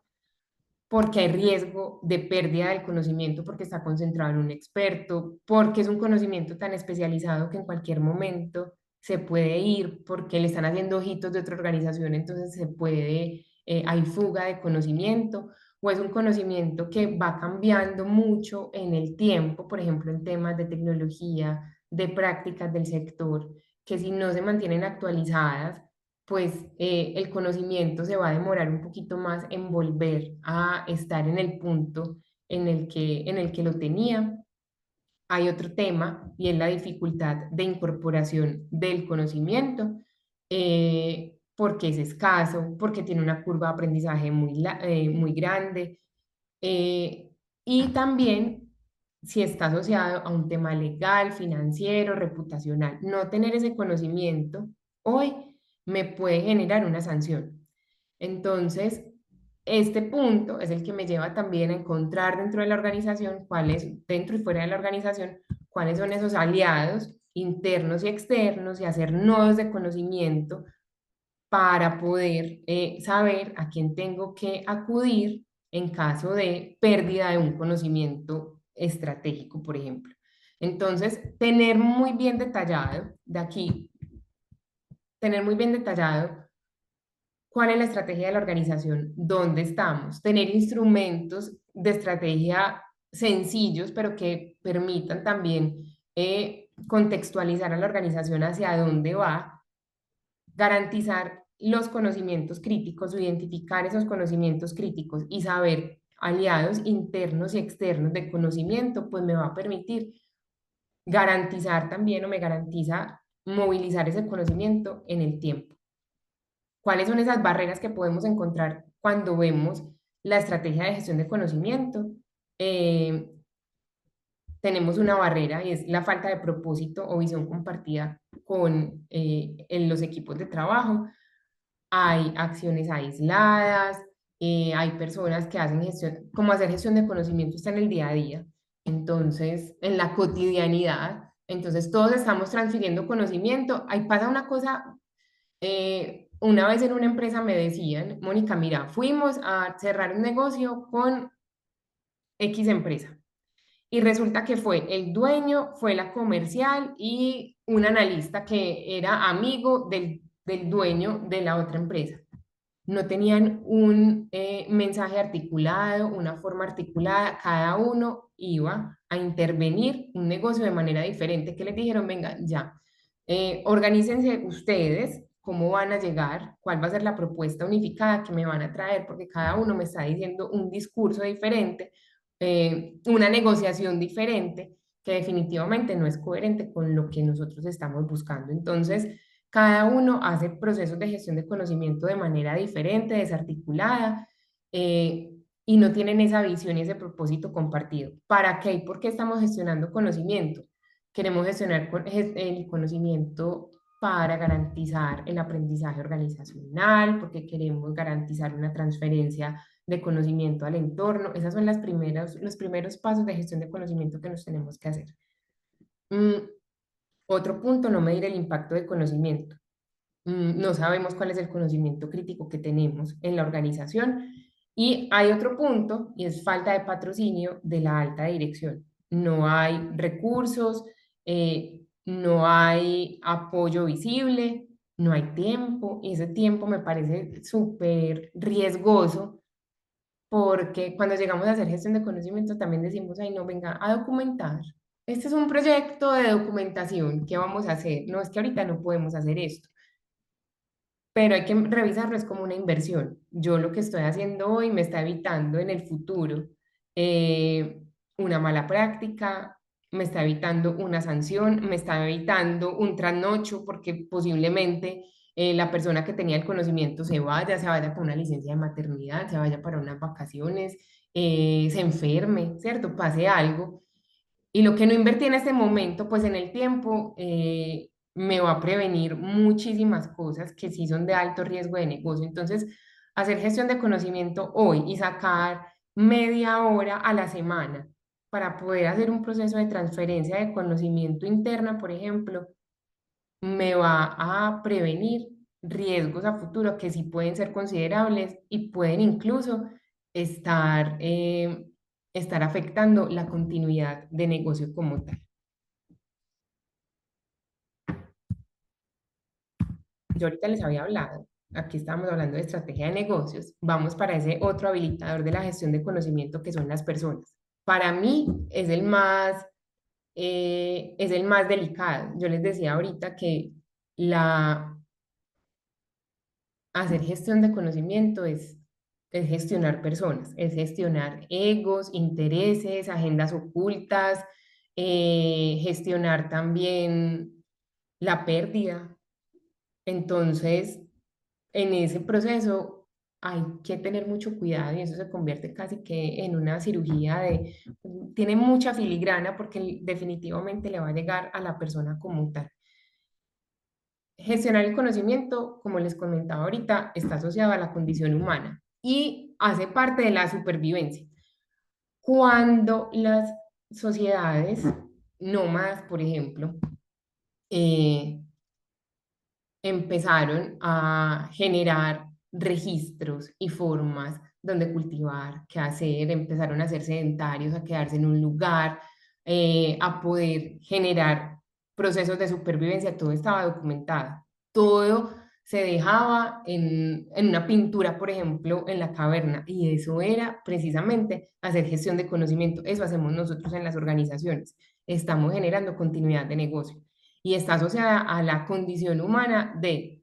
A: porque hay riesgo de pérdida del conocimiento porque está concentrado en un experto, porque es un conocimiento tan especializado que en cualquier momento se puede ir, porque le están haciendo ojitos de otra organización, entonces se puede, hay fuga de conocimiento, o es un conocimiento que va cambiando mucho en el tiempo, por ejemplo, en temas de tecnología, de prácticas del sector, que si no se mantienen actualizadas, pues el conocimiento se va a demorar un poquito más en volver a estar en el punto en el que lo tenía. Hay otro tema y es la dificultad de incorporación del conocimiento, porque es escaso, porque tiene una curva de aprendizaje muy grande, eh, y también si está asociado a un tema legal, financiero, reputacional. No tener ese conocimiento hoy me puede generar una sanción. Entonces, este punto es el que me lleva también a encontrar dentro de la organización cuáles, dentro y fuera de la organización, cuáles son esos aliados internos y externos y hacer nodos de conocimiento para poder saber a quién tengo que acudir en caso de pérdida de un conocimiento estratégico, por ejemplo. Entonces, tener muy bien detallado, de aquí, tener muy bien detallado cuál es la estrategia de la organización, dónde estamos, tener instrumentos de estrategia sencillos, pero que permitan también contextualizar a la organización hacia dónde va, garantizar los conocimientos críticos, o identificar esos conocimientos críticos y saber aliados internos y externos de conocimiento, pues me va a permitir garantizar también o me garantiza movilizar ese conocimiento en el tiempo. ¿Cuáles son esas barreras que podemos encontrar cuando vemos la estrategia de gestión de conocimiento? Eh, Tenemos una barrera y es la falta de propósito o visión compartida con en los equipos de trabajo. Hay acciones aisladas, hay personas que hacen gestión, como hacer gestión de conocimiento está en el día a día, entonces en la cotidianidad, entonces todos estamos transfiriendo conocimiento. Ahí pasa una cosa, una vez en una empresa me decían, Mónica, mira, fuimos a cerrar un negocio con X empresa. Y resulta que fue el dueño, fue la comercial y un analista que era amigo del dueño de la otra empresa. No tenían un mensaje articulado, una forma articulada, cada uno iba a intervenir un negocio de manera diferente, que les dijeron, venga, ya, organícense ustedes, cómo van a llegar, cuál va a ser la propuesta unificada que me van a traer, porque cada uno me está diciendo un discurso diferente, una negociación diferente, que definitivamente no es coherente con lo que nosotros estamos buscando. Entonces, cada uno hace procesos de gestión de conocimiento de manera diferente, desarticulada, y no tienen esa visión y ese propósito compartido. ¿Para qué y por qué estamos gestionando conocimiento? Queremos gestionar el conocimiento para garantizar el aprendizaje organizacional, porque queremos garantizar una transferencia de conocimiento al entorno. Esas son los primeros pasos de gestión de conocimiento que nos tenemos que hacer. Mm, Otro punto, no medir el impacto de conocimiento. No sabemos cuál es el conocimiento crítico que tenemos en la organización. Y hay otro punto, y es falta de patrocinio de la alta dirección. No hay recursos, no hay apoyo visible, no hay tiempo, y ese tiempo me parece súper riesgoso porque cuando llegamos a hacer gestión de conocimiento también decimos, ay, no, venga a documentar. Este es un proyecto de documentación, ¿qué vamos a hacer? No, es que ahorita no podemos hacer esto, pero hay que revisarlo, es como una inversión. Yo lo que estoy haciendo hoy me está evitando en el futuro eh, una mala práctica, me está evitando una sanción, me está evitando un trasnocho porque posiblemente la persona que tenía el conocimiento se vaya con una licencia de maternidad, se vaya para unas vacaciones, se enferme, ¿cierto? Pase algo. Y lo que no invertí en este momento, pues en el tiempo, me va a prevenir muchísimas cosas que sí son de alto riesgo de negocio. Entonces, hacer gestión de conocimiento hoy y sacar media hora a la semana para poder hacer un proceso de transferencia de conocimiento interna, por ejemplo, me va a prevenir riesgos a futuro que sí pueden ser considerables y pueden incluso estar, estar afectando la continuidad de negocio como tal. Yo ahorita les había hablado, aquí estábamos hablando de estrategia de negocios, vamos para ese otro habilitador de la gestión de conocimiento que son las personas. Para mí es el más delicado. Yo les decía ahorita que la hacer gestión de conocimiento es gestionar personas, es gestionar egos, intereses, agendas ocultas, gestionar también la pérdida. Entonces, en ese proceso hay que tener mucho cuidado y eso se convierte casi que en una cirugía tiene mucha filigrana porque definitivamente le va a llegar a la persona como tal. Gestionar el conocimiento, como les comentaba ahorita, está asociado a la condición humana y hace parte de la supervivencia. Cuando las sociedades nómadas, por ejemplo, eh, empezaron a generar registros y formas donde cultivar, qué hacer, empezaron a ser sedentarios, a quedarse en un lugar, a poder generar procesos de supervivencia, todo estaba documentado, todo se dejaba en una pintura, por ejemplo, en la caverna, y eso era precisamente hacer gestión de conocimiento, eso hacemos nosotros en las organizaciones, estamos generando continuidad de negocio y está asociada a la condición humana de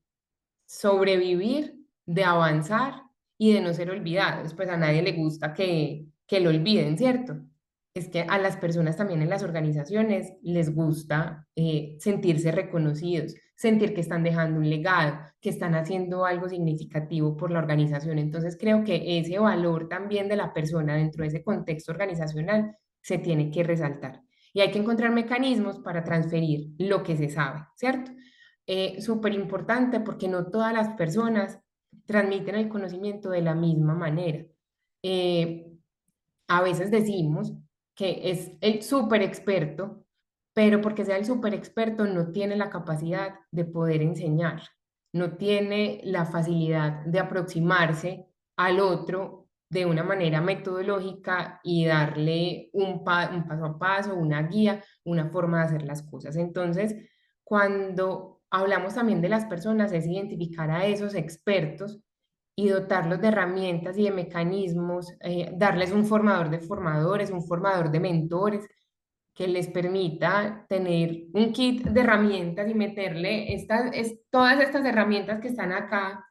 A: sobrevivir, de avanzar y de no ser olvidados. Pues a nadie le gusta que lo olviden, ¿cierto? Es que a las personas también en las organizaciones les gusta sentirse reconocidos, sentir que están dejando un legado, que están haciendo algo significativo por la organización. Entonces creo que ese valor también de la persona dentro de ese contexto organizacional se tiene que resaltar. Y hay que encontrar mecanismos para transferir lo que se sabe, ¿cierto? Súper importante porque no todas las personas transmiten el conocimiento de la misma manera. Eh, a veces decimos que es el súper experto, pero porque sea el súper experto no tiene la capacidad de poder enseñar, no tiene la facilidad de aproximarse al otro de una manera metodológica y darle un paso a paso, una guía, una forma de hacer las cosas. Entonces, cuando hablamos también de las personas, es identificar a esos expertos y dotarlos de herramientas y de mecanismos, darles un formador de formadores, un formador de mentores que les permita tener un kit de herramientas y meterle todas estas herramientas que están acá,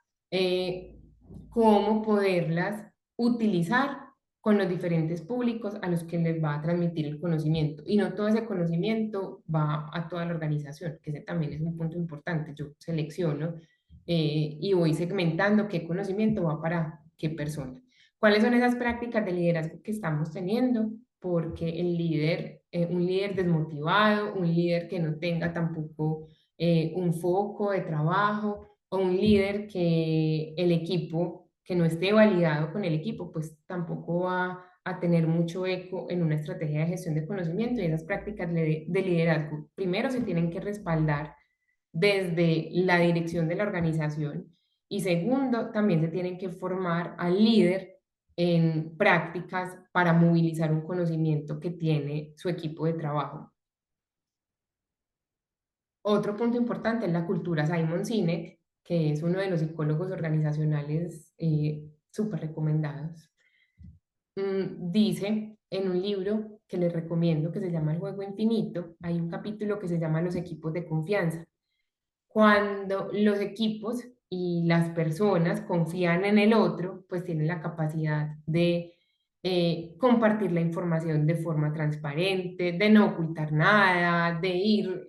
A: cómo poderlas utilizar con los diferentes públicos a los que les va a transmitir el conocimiento. Y no todo ese conocimiento va a toda la organización, que ese también es un punto importante. Yo selecciono y voy segmentando qué conocimiento va para qué persona. ¿Cuáles son esas prácticas de liderazgo que estamos teniendo? Porque el líder, un líder desmotivado, un líder que no tenga tampoco un foco de trabajo o un líder que el equipo, que no esté validado con el equipo, pues tampoco va a tener mucho eco en una estrategia de gestión de conocimiento y esas prácticas de liderazgo. Primero se tienen que respaldar desde la dirección de la organización y segundo, también se tienen que formar al líder en prácticas para movilizar un conocimiento que tiene su equipo de trabajo. Otro punto importante es la cultura. Simon Sinek, que es uno de los psicólogos organizacionales súper recomendados, dice en un libro que les recomiendo que se llama El juego infinito, hay un capítulo que se llama Los equipos de confianza. Cuando los equipos y las personas confían en el otro, pues tienen la capacidad de compartir la información de forma transparente, de no ocultar nada, de ir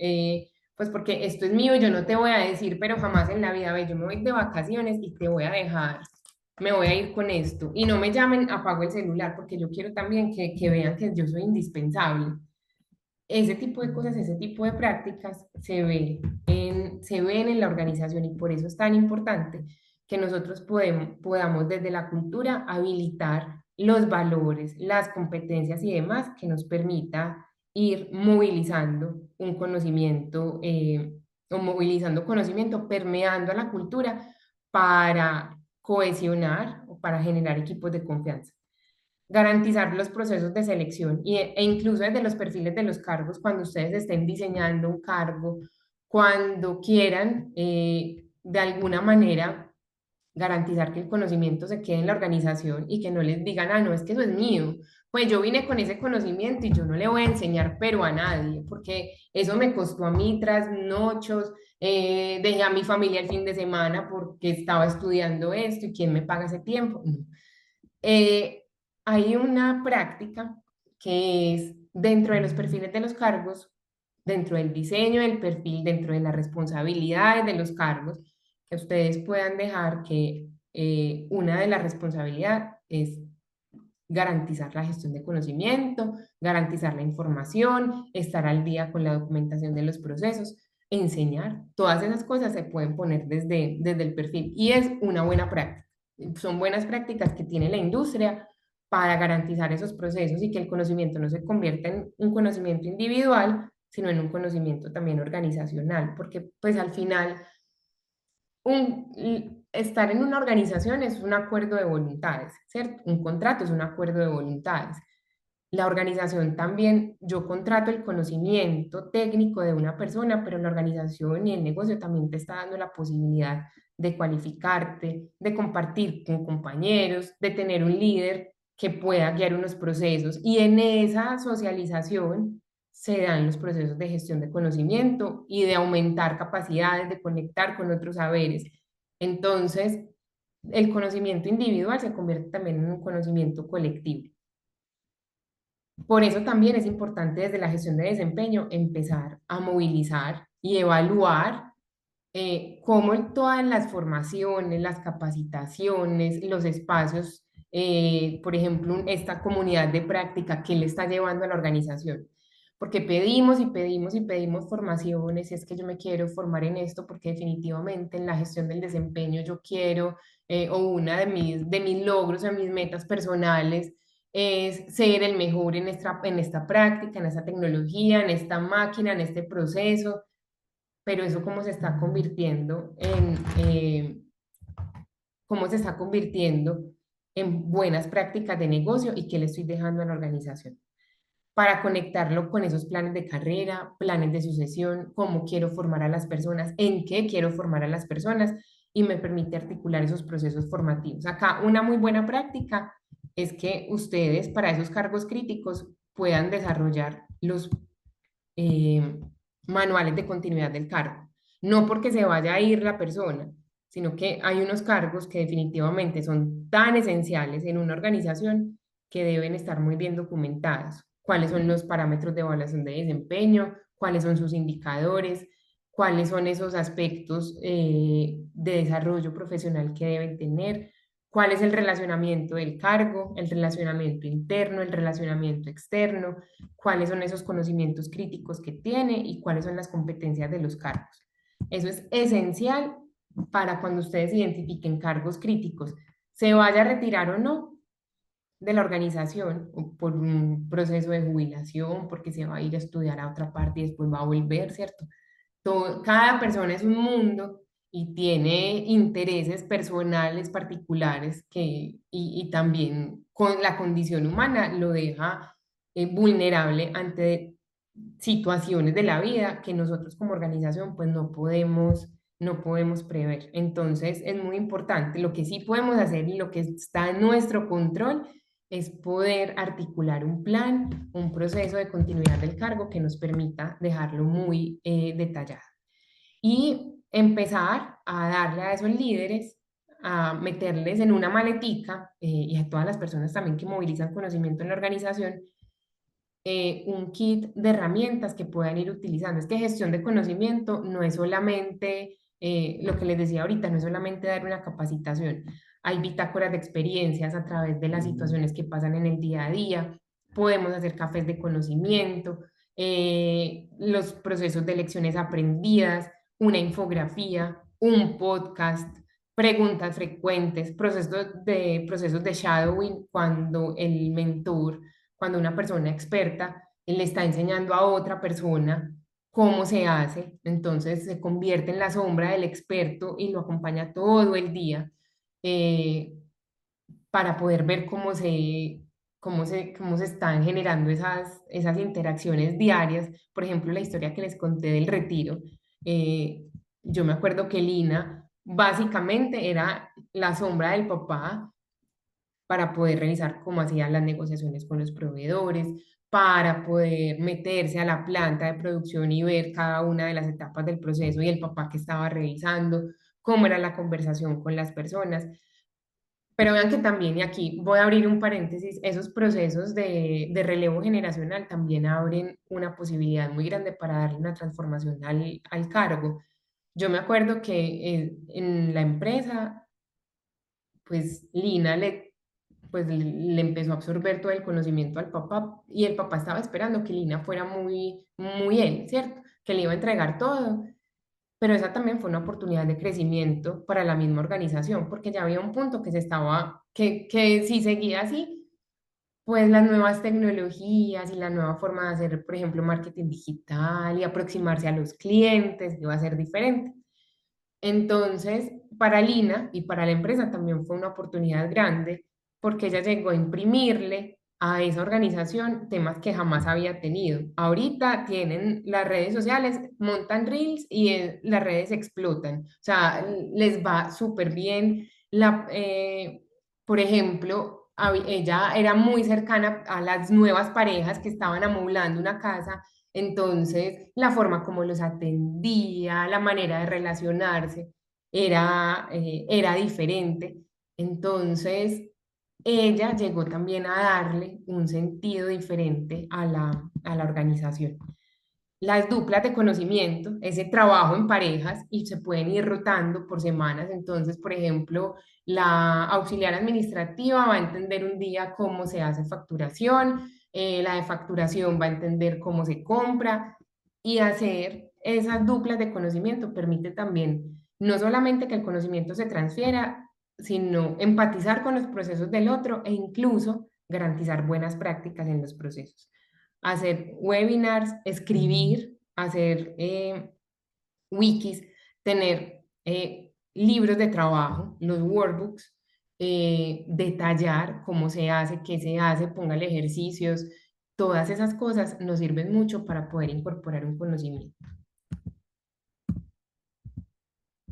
A: pues porque esto es mío, yo no te voy a decir, pero jamás en la vida, ve, yo me voy de vacaciones y te voy a dejar, me voy a ir con esto. Y no me llamen, apago el celular, porque yo quiero también que vean que yo soy indispensable. Ese tipo de cosas, ese tipo de prácticas se ven en la organización y por eso es tan importante que nosotros podamos desde la cultura habilitar los valores, las competencias y demás que nos permita ir movilizando un conocimiento o movilizando conocimiento, permeando a la cultura para cohesionar o para generar equipos de confianza, garantizar los procesos de selección e incluso desde los perfiles de los cargos, cuando ustedes estén diseñando un cargo, cuando quieran de alguna manera garantizar que el conocimiento se quede en la organización y que no les digan, ah, no, es que eso es mío. Pues yo vine con ese conocimiento y yo no le voy a enseñar, pero a nadie, porque eso me costó a mí trasnochos, dejé a mi familia el fin de semana porque estaba estudiando esto y quién me paga ese tiempo. No. Eh, Hay una práctica que es dentro de los perfiles de los cargos, dentro del diseño del perfil, dentro de las responsabilidades de los cargos, que ustedes puedan dejar que una de las responsabilidades es garantizar la gestión de conocimiento, garantizar la información, estar al día con la documentación de los procesos, enseñar. Todas esas cosas se pueden poner desde el perfil y es una buena práctica. Son buenas prácticas que tiene la industria para garantizar esos procesos y que el conocimiento no se convierta en un conocimiento individual, sino en un conocimiento también organizacional, porque pues al final estar en una organización es un acuerdo de voluntades, ¿cierto? Un contrato es un acuerdo de voluntades. La organización también, yo contrato el conocimiento técnico de una persona, pero la organización y el negocio también te está dando la posibilidad de cualificarte, de compartir con compañeros, de tener un líder que pueda guiar unos procesos. Y en esa socialización se dan los procesos de gestión de conocimiento y de aumentar capacidades, de conectar con otros saberes. Entonces, el conocimiento individual se convierte también en un conocimiento colectivo. Por eso también es importante desde la gestión de desempeño empezar a movilizar y evaluar cómo en todas las formaciones, las capacitaciones, los espacios, por ejemplo, esta comunidad de práctica, ¿qué le está llevando a la organización? Porque pedimos y pedimos y pedimos formaciones, y es que yo me quiero formar en esto, porque definitivamente en la gestión del desempeño yo quiero, o una de mis logros, de mis metas personales, es ser el mejor en esta práctica, en esta tecnología, en esta máquina, en este proceso, pero eso cómo se está convirtiendo cómo se está convirtiendo en buenas prácticas de negocio y qué le estoy dejando a la organización para conectarlo con esos planes de carrera, planes de sucesión, cómo quiero formar a las personas, en qué quiero formar a las personas y me permite articular esos procesos formativos. Acá una muy buena práctica es que ustedes para esos cargos críticos puedan desarrollar los eh, manuales de continuidad del cargo. No porque se vaya a ir la persona, sino que hay unos cargos que definitivamente son tan esenciales en una organización que deben estar muy bien documentados. ¿Cuáles son los parámetros de evaluación de desempeño? ¿Cuáles son sus indicadores? ¿Cuáles son esos aspectos de desarrollo profesional que deben tener? ¿Cuál es el relacionamiento del cargo, el relacionamiento interno, el relacionamiento externo? ¿Cuáles son esos conocimientos críticos que tiene y cuáles son las competencias de los cargos? Eso es esencial para cuando ustedes identifiquen cargos críticos, se vaya a retirar o no de la organización o por un proceso de jubilación, porque se va a ir a estudiar a otra parte y después va a volver, ¿cierto? Cada persona es un mundo y tiene intereses personales particulares y también con la condición humana lo deja vulnerable ante situaciones de la vida que nosotros como organización pues no podemos prever. Entonces es muy importante. Lo que sí podemos hacer y lo que está en nuestro control es poder articular un plan, un proceso de continuidad del cargo que nos permita dejarlo muy detallado y empezar a darle a esos líderes, a meterles en una maletica y a todas las personas también que movilizan conocimiento en la organización, un kit de herramientas que puedan ir utilizando. Es que gestión de conocimiento no es solamente, lo que les decía ahorita, no es solamente dar una capacitación. Hay bitácoras de experiencias a través de las situaciones que pasan en el día a día. Podemos hacer cafés de conocimiento, los procesos de lecciones aprendidas, una infografía, un podcast, preguntas frecuentes, procesos de shadowing cuando el mentor, cuando una persona experta le está enseñando a otra persona cómo se hace, entonces se convierte en la sombra del experto y lo acompaña todo el día, eh, para poder ver cómo se están generando esas interacciones diarias. Por ejemplo, la historia que les conté del retiro. eh, yo me acuerdo que Lina básicamente era la sombra del papá para poder revisar cómo hacían las negociaciones con los proveedores, para poder meterse a la planta de producción y ver cada una de las etapas del proceso y el papá que estaba revisando, cómo era la conversación con las personas. Pero vean que también, y aquí voy a abrir un paréntesis, esos procesos de relevo generacional también abren una posibilidad muy grande para darle una transformación al cargo. Yo me acuerdo que en la empresa, pues Lina le empezó a absorber todo el conocimiento al papá y el papá estaba esperando que Lina fuera muy, muy él, ¿cierto? Que le iba a entregar todo, pero esa también fue una oportunidad de crecimiento para la misma organización, porque ya había un punto que si seguía así, pues las nuevas tecnologías y la nueva forma de hacer, por ejemplo, marketing digital y aproximarse a los clientes iba a ser diferente. Entonces, para Lina y para la empresa también fue una oportunidad grande porque ella llegó a imprimirle a esa organización temas que jamás había tenido. Ahorita tienen las redes sociales, montan reels y las redes explotan. O sea, les va súper bien. Por ejemplo, ella era muy cercana a las nuevas parejas que estaban amoblando una casa, entonces, la forma como los atendía, la manera de relacionarse era diferente. Entonces, ella llegó también a darle un sentido diferente a la organización. Las duplas de conocimiento, ese trabajo en parejas y se pueden ir rotando por semanas. Entonces, por ejemplo, la auxiliar administrativa va a entender un día cómo se hace facturación, la de facturación va a entender cómo se compra y hacer esas duplas de conocimiento permite también no solamente que el conocimiento se transfiera, sino empatizar con los procesos del otro e incluso garantizar buenas prácticas en los procesos, hacer webinars, escribir, hacer wikis, tener libros de trabajo, los workbooks, detallar cómo se hace, qué se hace, póngale ejercicios, todas esas cosas nos sirven mucho para poder incorporar un conocimiento.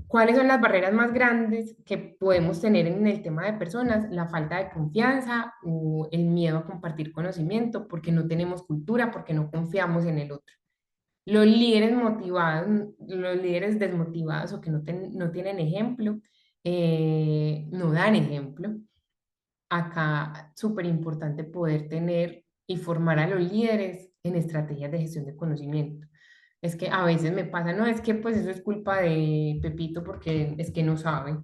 A: ¿Cuáles son las barreras más grandes que podemos tener en el tema de personas? La falta de confianza o el miedo a compartir conocimiento porque no tenemos cultura, porque no confiamos en el otro. Los líderes motivados, los líderes desmotivados o que no tienen ejemplo, no dan ejemplo. Acá, súper importante poder tener y formar a los líderes en estrategias de gestión de conocimiento. Es que a veces me pasa, no, es que pues eso es culpa de Pepito porque es que no sabe.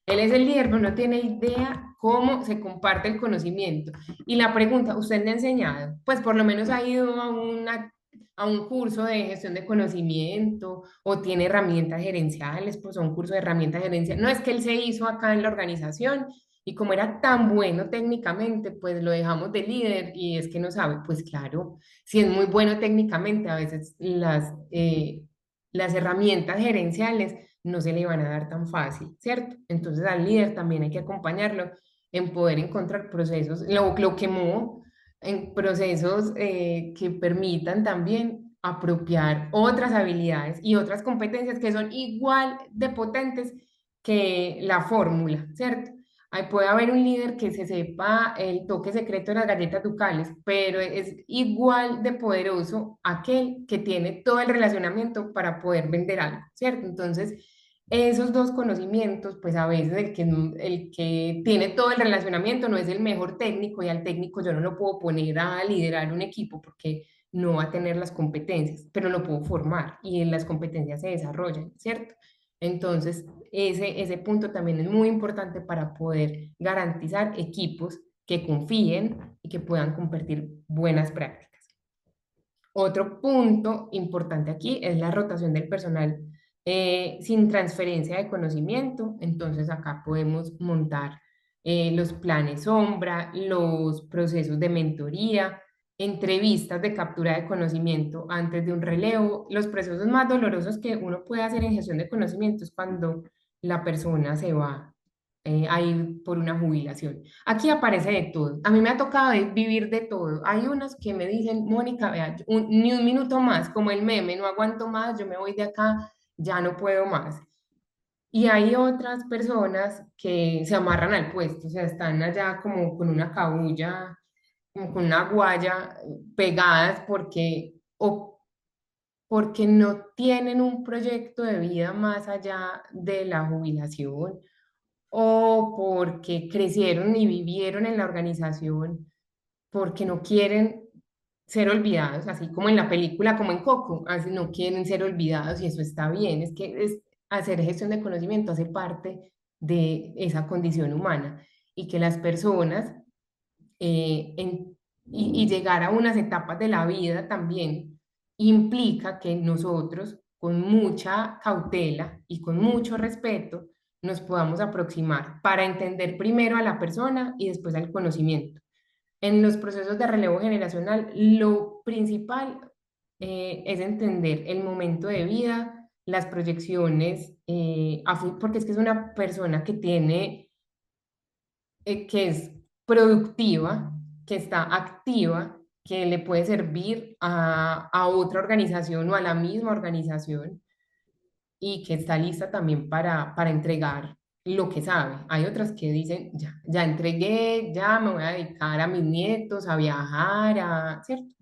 A: Él es el líder, pero no tiene idea cómo se comparte el conocimiento. Y la pregunta, ¿usted le ha enseñado? Pues por lo menos ha ido a un curso de gestión de conocimiento o tiene herramientas gerenciales, pues a un curso de herramientas gerenciales. No es que él se hizo acá en la organización y como era tan bueno técnicamente, pues lo dejamos de líder y es que no sabe. Pues claro, si es muy bueno técnicamente, a veces las herramientas gerenciales no se le van a dar tan fácil, ¿cierto? Entonces al líder también hay que acompañarlo en poder encontrar procesos, lo quemó en procesos que permitan también apropiar otras habilidades y otras competencias que son igual de potentes que la fórmula, ¿cierto? Ahí puede haber un líder que se sepa el toque secreto de las galletas ducales, pero es igual de poderoso aquel que tiene todo el relacionamiento para poder vender algo, ¿cierto? Entonces, esos dos conocimientos, pues a veces el que tiene todo el relacionamiento no es el mejor técnico y al técnico yo no lo puedo poner a liderar un equipo porque no va a tener las competencias, pero lo puedo formar y las competencias se desarrollan, ¿cierto? Entonces, ese punto también es muy importante para poder garantizar equipos que confíen y que puedan compartir buenas prácticas. Otro punto importante aquí es la rotación del personal sin transferencia de conocimiento. Entonces acá podemos montar los planes sombra, los procesos de mentoría, entrevistas de captura de conocimiento antes de un relevo. Los procesos más dolorosos que uno puede hacer en gestión de conocimiento es cuando la persona se va a ir por una jubilación. Aquí aparece de todo. A mí me ha tocado vivir de todo. Hay unos que me dicen, Mónica, vea, ni un minuto más, como el meme, no aguanto más, yo me voy de acá, ya no puedo más. Y hay otras personas que se amarran al puesto, o sea, están allá como con una cabulla, como con una guaya pegadas porque no tienen un proyecto de vida más allá de la jubilación o porque crecieron y vivieron en la organización, porque no quieren ser olvidados, así como en la película, como en Coco, así no quieren ser olvidados y eso está bien, es que hacer gestión de conocimiento hace parte de esa condición humana y que las personas eh, en- y llegar a unas etapas de la vida también implica que nosotros, con mucha cautela y con mucho respeto, nos podamos aproximar para entender primero a la persona y después al conocimiento. En los procesos de relevo generacional, lo principal es entender el momento de vida, las proyecciones, porque es que es una persona que tiene que es productiva, que está activa, que le puede servir a otra organización o a la misma organización y que está lista también para entregar lo que sabe. Hay otras que dicen, ya entregué, ya me voy a dedicar a mis nietos, a viajar, ¿cierto?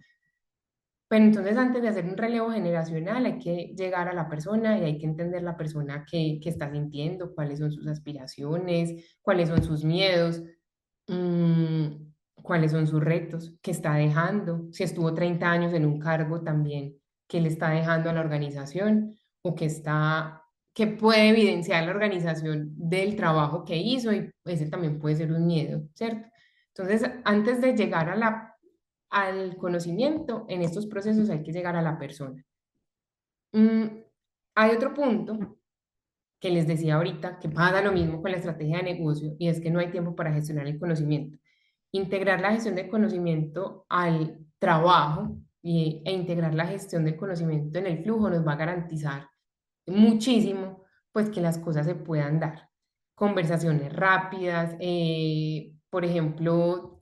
A: Pero entonces antes de hacer un relevo generacional hay que llegar a la persona y hay que entender la persona que está sintiendo, cuáles son sus aspiraciones, cuáles son sus miedos, mm, cuáles son sus retos, qué está dejando, si estuvo 30 años en un cargo también, qué le está dejando a la organización o qué puede evidenciar la organización del trabajo que hizo y ese también puede ser un miedo, ¿cierto? Entonces, antes de llegar al conocimiento, en estos procesos hay que llegar a la persona. Mm, Hay otro punto que les decía ahorita, que pasa lo mismo con la estrategia de negocio, y es que no hay tiempo para gestionar el conocimiento. Integrar la gestión del conocimiento al trabajo e integrar la gestión del conocimiento en el flujo nos va a garantizar muchísimo, pues que las cosas se puedan dar. Conversaciones rápidas, por ejemplo,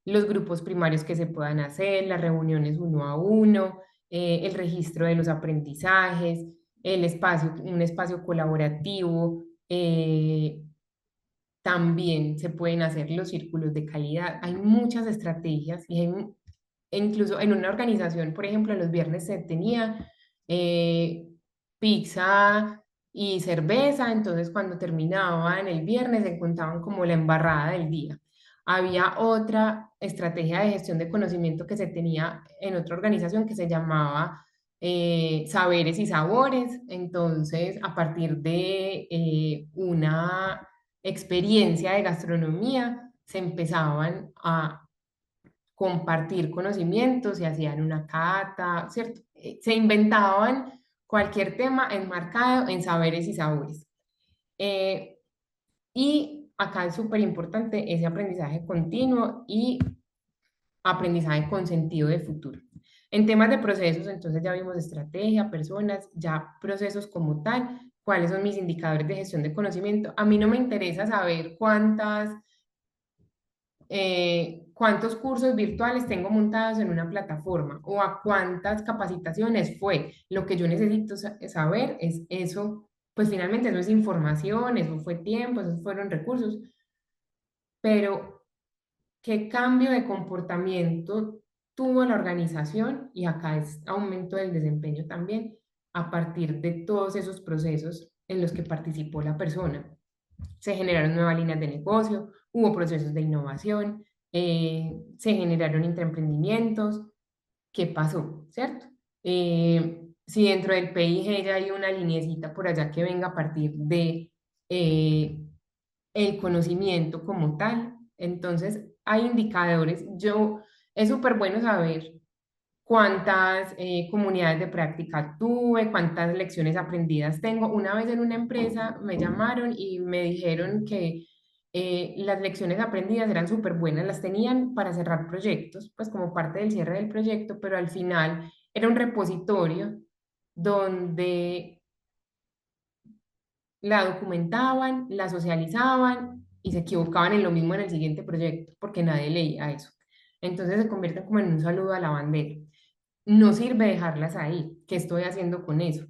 A: los grupos primarios que se puedan hacer, las reuniones uno a uno, el registro de los aprendizajes, un espacio colaborativo, también se pueden hacer los círculos de calidad. Hay muchas estrategias e incluso en una organización, por ejemplo, los viernes se tenía eh, pizza y cerveza, entonces cuando terminaban el viernes se contaban como la embarrada del día. Había otra estrategia de gestión de conocimiento que se tenía en otra organización que se llamaba saberes y sabores. Entonces, a partir de una experiencia de gastronomía, se empezaban a compartir conocimientos y hacían una cata, ¿cierto? Se inventaban cualquier tema enmarcado en saberes y sabores. Eh, y acá es súper importante ese aprendizaje continuo y aprendizaje con sentido de futuro. En temas de procesos, entonces ya vimos estrategia, personas, ya procesos como tal, cuáles son mis indicadores de gestión de conocimiento. A mí no me interesa saber cuántos cursos virtuales tengo montados en una plataforma o a cuántas capacitaciones fue. Lo que yo necesito saber es eso, pues finalmente eso es información, eso fue tiempo, esos fueron recursos, pero qué cambio de comportamiento tuvo la organización y acá es aumento del desempeño también a partir de todos esos procesos en los que participó la persona. Se generaron nuevas líneas de negocio, hubo procesos de innovación, se generaron intraemprendimientos. ¿Qué pasó? ¿Cierto? Si dentro del PIG ya hay una linecita por allá que venga a partir de eh, el conocimiento como tal, entonces hay indicadores. Es súper bueno saber cuántas comunidades de práctica tuve, cuántas lecciones aprendidas tengo. Una vez en una empresa me llamaron y me dijeron que las lecciones aprendidas eran súper buenas, las tenían para cerrar proyectos, pues como parte del cierre del proyecto, pero al final era un repositorio donde la documentaban, la socializaban y se equivocaban en lo mismo en el siguiente proyecto, porque nadie leía eso. Entonces se convierte como en un saludo a la bandera. No sirve dejarlas ahí. ¿Qué estoy haciendo con eso?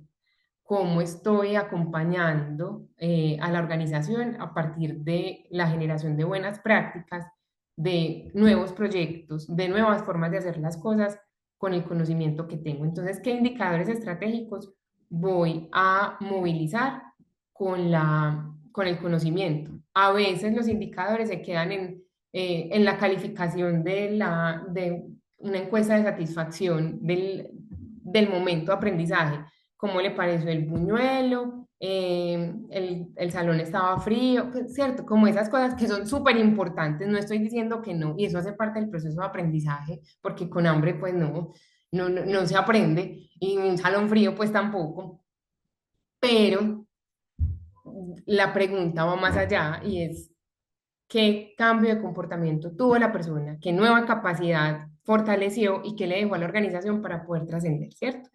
A: ¿Cómo estoy acompañando a la organización a partir de la generación de buenas prácticas, de nuevos proyectos, de nuevas formas de hacer las cosas con el conocimiento que tengo? Entonces, ¿qué indicadores estratégicos voy a movilizar con el conocimiento? A veces los indicadores se quedan en la calificación de una encuesta de satisfacción del momento de aprendizaje. ¿Cómo le pareció el buñuelo? El salón estaba frío, pues, ¿cierto? Como esas cosas que son súper importantes. No estoy diciendo que no, y eso hace parte del proceso de aprendizaje, porque con hambre pues no se aprende, y un salón frío pues tampoco. Pero la pregunta va más allá y es, ¿qué cambio de comportamiento tuvo la persona? ¿Qué nueva capacidad fortaleció y qué le dejó a la organización para poder trascender? ¿Cierto?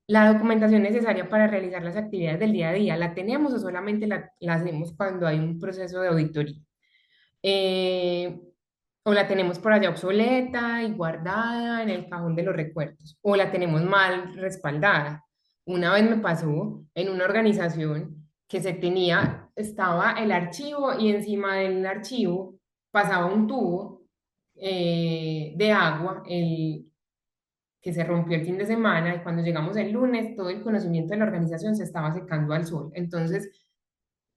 A: La documentación necesaria para realizar las actividades del día a día, ¿la tenemos o solamente la hacemos cuando hay un proceso de auditoría? Eh, o la tenemos por allá obsoleta y guardada en el cajón de los recuerdos, o la tenemos mal respaldada. Una vez me pasó en una organización que estaba el archivo y encima del archivo pasaba un tubo de agua, que se rompió el fin de semana, y cuando llegamos el lunes todo el conocimiento de la organización se estaba secando al sol. Entonces,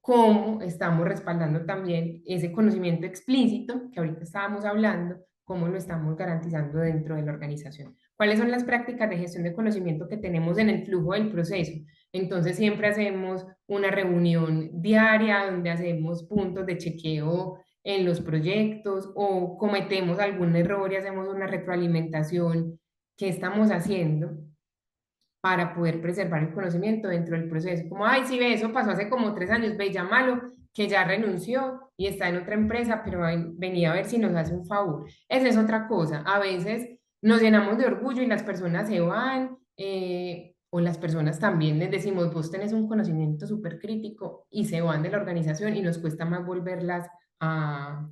A: ¿cómo estamos respaldando también ese conocimiento explícito que ahorita estábamos hablando? ¿Cómo lo estamos garantizando dentro de la organización? ¿Cuáles son las prácticas de gestión de conocimiento que tenemos en el flujo del proceso? Entonces siempre hacemos una reunión diaria donde hacemos puntos de chequeo en los proyectos, o cometemos algún error y hacemos una retroalimentación. ¿Qué estamos haciendo para poder preservar el conocimiento dentro del proceso? Como, ay, sí, ve, eso pasó hace como 3 años, ve, llámalo, que ya renunció y está en otra empresa, pero venía a ver si nos hace un favor. Esa es otra cosa. A veces nos llenamos de orgullo y las personas se van, o las personas también les decimos, vos tenés un conocimiento súper crítico, y se van de la organización y nos cuesta más volverlas a,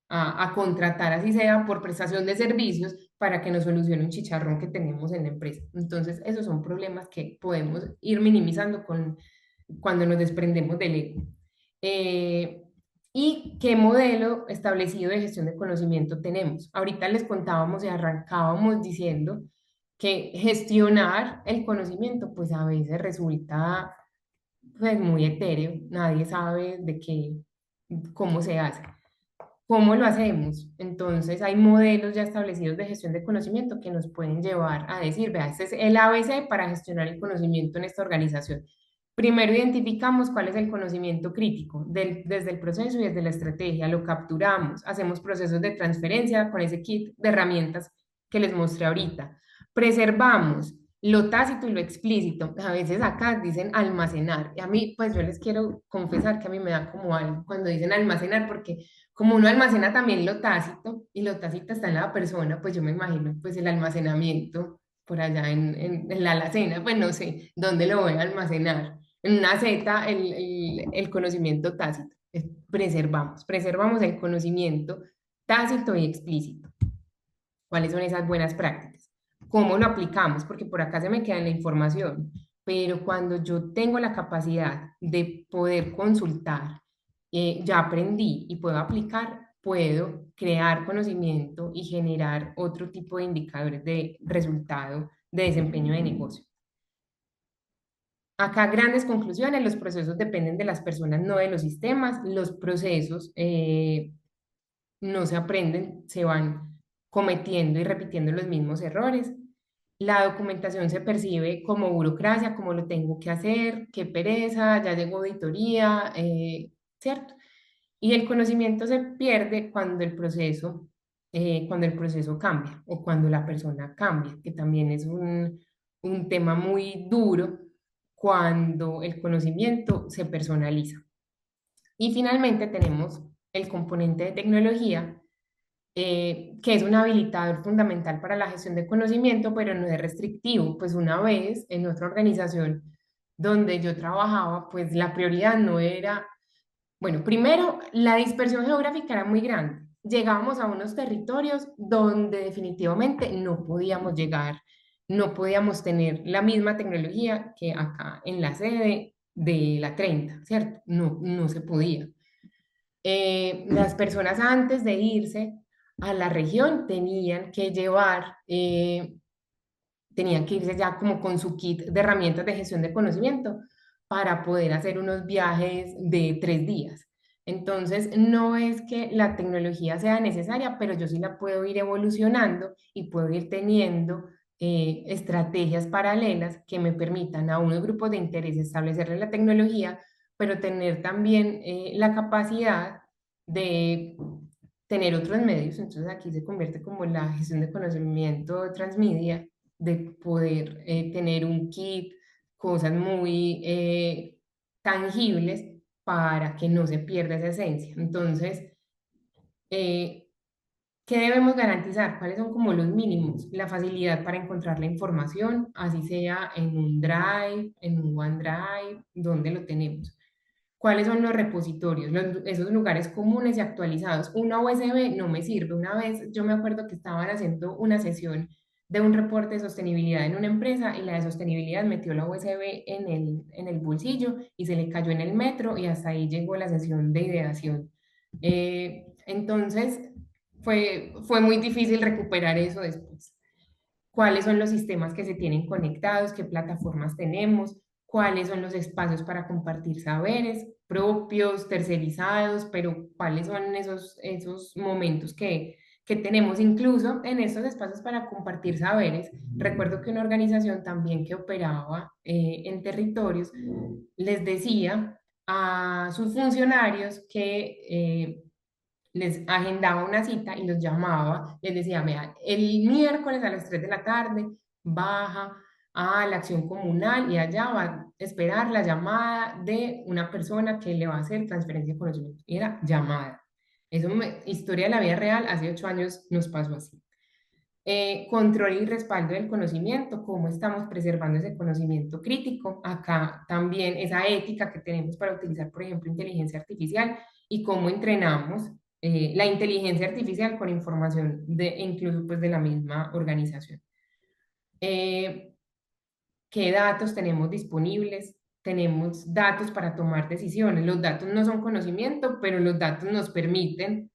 A: a contratar, así sea por prestación de servicios, para que nos solucione un chicharrón que tenemos en la empresa. Entonces, esos son problemas que podemos ir minimizando cuando nos desprendemos del ego. Eh, ¿Y qué modelo establecido de gestión de conocimiento tenemos? Ahorita les contábamos y arrancábamos diciendo que gestionar el conocimiento, pues a veces resulta pues muy etéreo, nadie sabe cómo se hace. ¿Cómo lo hacemos? Entonces, hay modelos ya establecidos de gestión de conocimiento que nos pueden llevar a decir, vea, este es el ABC para gestionar el conocimiento en esta organización. Primero identificamos cuál es el conocimiento crítico desde el proceso y desde la estrategia, lo capturamos, hacemos procesos de transferencia con ese kit de herramientas que les mostré ahorita. Preservamos lo tácito y lo explícito. A veces acá dicen almacenar, y a mí, pues yo les quiero confesar que a mí me da como algo cuando dicen almacenar, porque como uno almacena también lo tácito, y lo tácito está en la persona, pues yo me imagino pues el almacenamiento por allá en la alacena, pues no sé dónde lo voy a almacenar. En una Z, el conocimiento tácito. Preservamos el conocimiento tácito y explícito. ¿Cuáles son esas buenas prácticas? ¿Cómo lo aplicamos? Porque por acá se me queda la información, pero cuando yo tengo la capacidad de poder consultar, ya aprendí y puedo aplicar, puedo crear conocimiento y generar otro tipo de indicadores de resultado de desempeño de negocio. Acá grandes conclusiones, los procesos dependen de las personas, no de los sistemas. Los procesos no se aprenden, se van cometiendo y repitiendo los mismos errores. La documentación se percibe como burocracia, como lo tengo que hacer, qué pereza, ya llegó auditoría, ¿cierto? Y el conocimiento se pierde cuando el proceso cambia o cuando la persona cambia, que también es un tema muy duro cuando el conocimiento se personaliza. Y finalmente tenemos el componente de tecnología, que es un habilitador fundamental para la gestión de conocimiento, pero no es restrictivo. Pues una vez en otra organización donde yo trabajaba, pues la prioridad no era, bueno, primero, la dispersión geográfica era muy grande. Llegábamos a unos territorios donde definitivamente no podíamos llegar, no podíamos tener la misma tecnología que acá en la sede de la 30, ¿cierto? No, no se podía. Las personas antes de irse a la región tenían que irse ya como con su kit de herramientas de gestión de conocimiento para poder hacer unos viajes de 3 días. Entonces, no es que la tecnología sea necesaria, pero yo sí la puedo ir evolucionando y puedo ir teniendo estrategias paralelas que me permitan a unos grupos de interés establecerle la tecnología, pero tener también la capacidad de tener otros medios. Entonces, aquí se convierte como la gestión de conocimiento transmedia, de poder tener un kit, cosas muy tangibles para que no se pierda esa esencia. Entonces, eh, ¿qué debemos garantizar? ¿Cuáles son como los mínimos? La facilidad para encontrar la información, así sea en un Drive, en un OneDrive, donde lo tenemos. ¿Cuáles son los repositorios? Esos lugares comunes y actualizados. Una USB no me sirve. Una vez yo me acuerdo que estaban haciendo una sesión de un reporte de sostenibilidad en una empresa y la de sostenibilidad metió la USB en el bolsillo y se le cayó en el metro y hasta ahí llegó la sesión de ideación. Entonces, fue muy difícil recuperar eso después. ¿Cuáles son los sistemas que se tienen conectados? ¿Qué plataformas tenemos? ¿Cuáles son los espacios para compartir saberes propios, tercerizados? Pero ¿cuáles son esos momentos que tenemos incluso en estos espacios para compartir saberes? Recuerdo que una organización también que operaba en territorios les decía a sus funcionarios que les agendaba una cita y los llamaba, les decía, vea, el miércoles a las 3 de la tarde baja a la acción comunal y allá va a esperar la llamada de una persona que le va a hacer transferencia de conocimiento. Y era llamada. Historia de la vida real, hace 8 años nos pasó así. Control y respaldo del conocimiento, cómo estamos preservando ese conocimiento crítico. Acá también esa ética que tenemos para utilizar, por ejemplo, inteligencia artificial y cómo entrenamos la inteligencia artificial con información incluso pues de la misma organización. Eh, ¿Qué datos tenemos disponibles? Tenemos datos para tomar decisiones. Los datos no son conocimiento, pero los datos nos permiten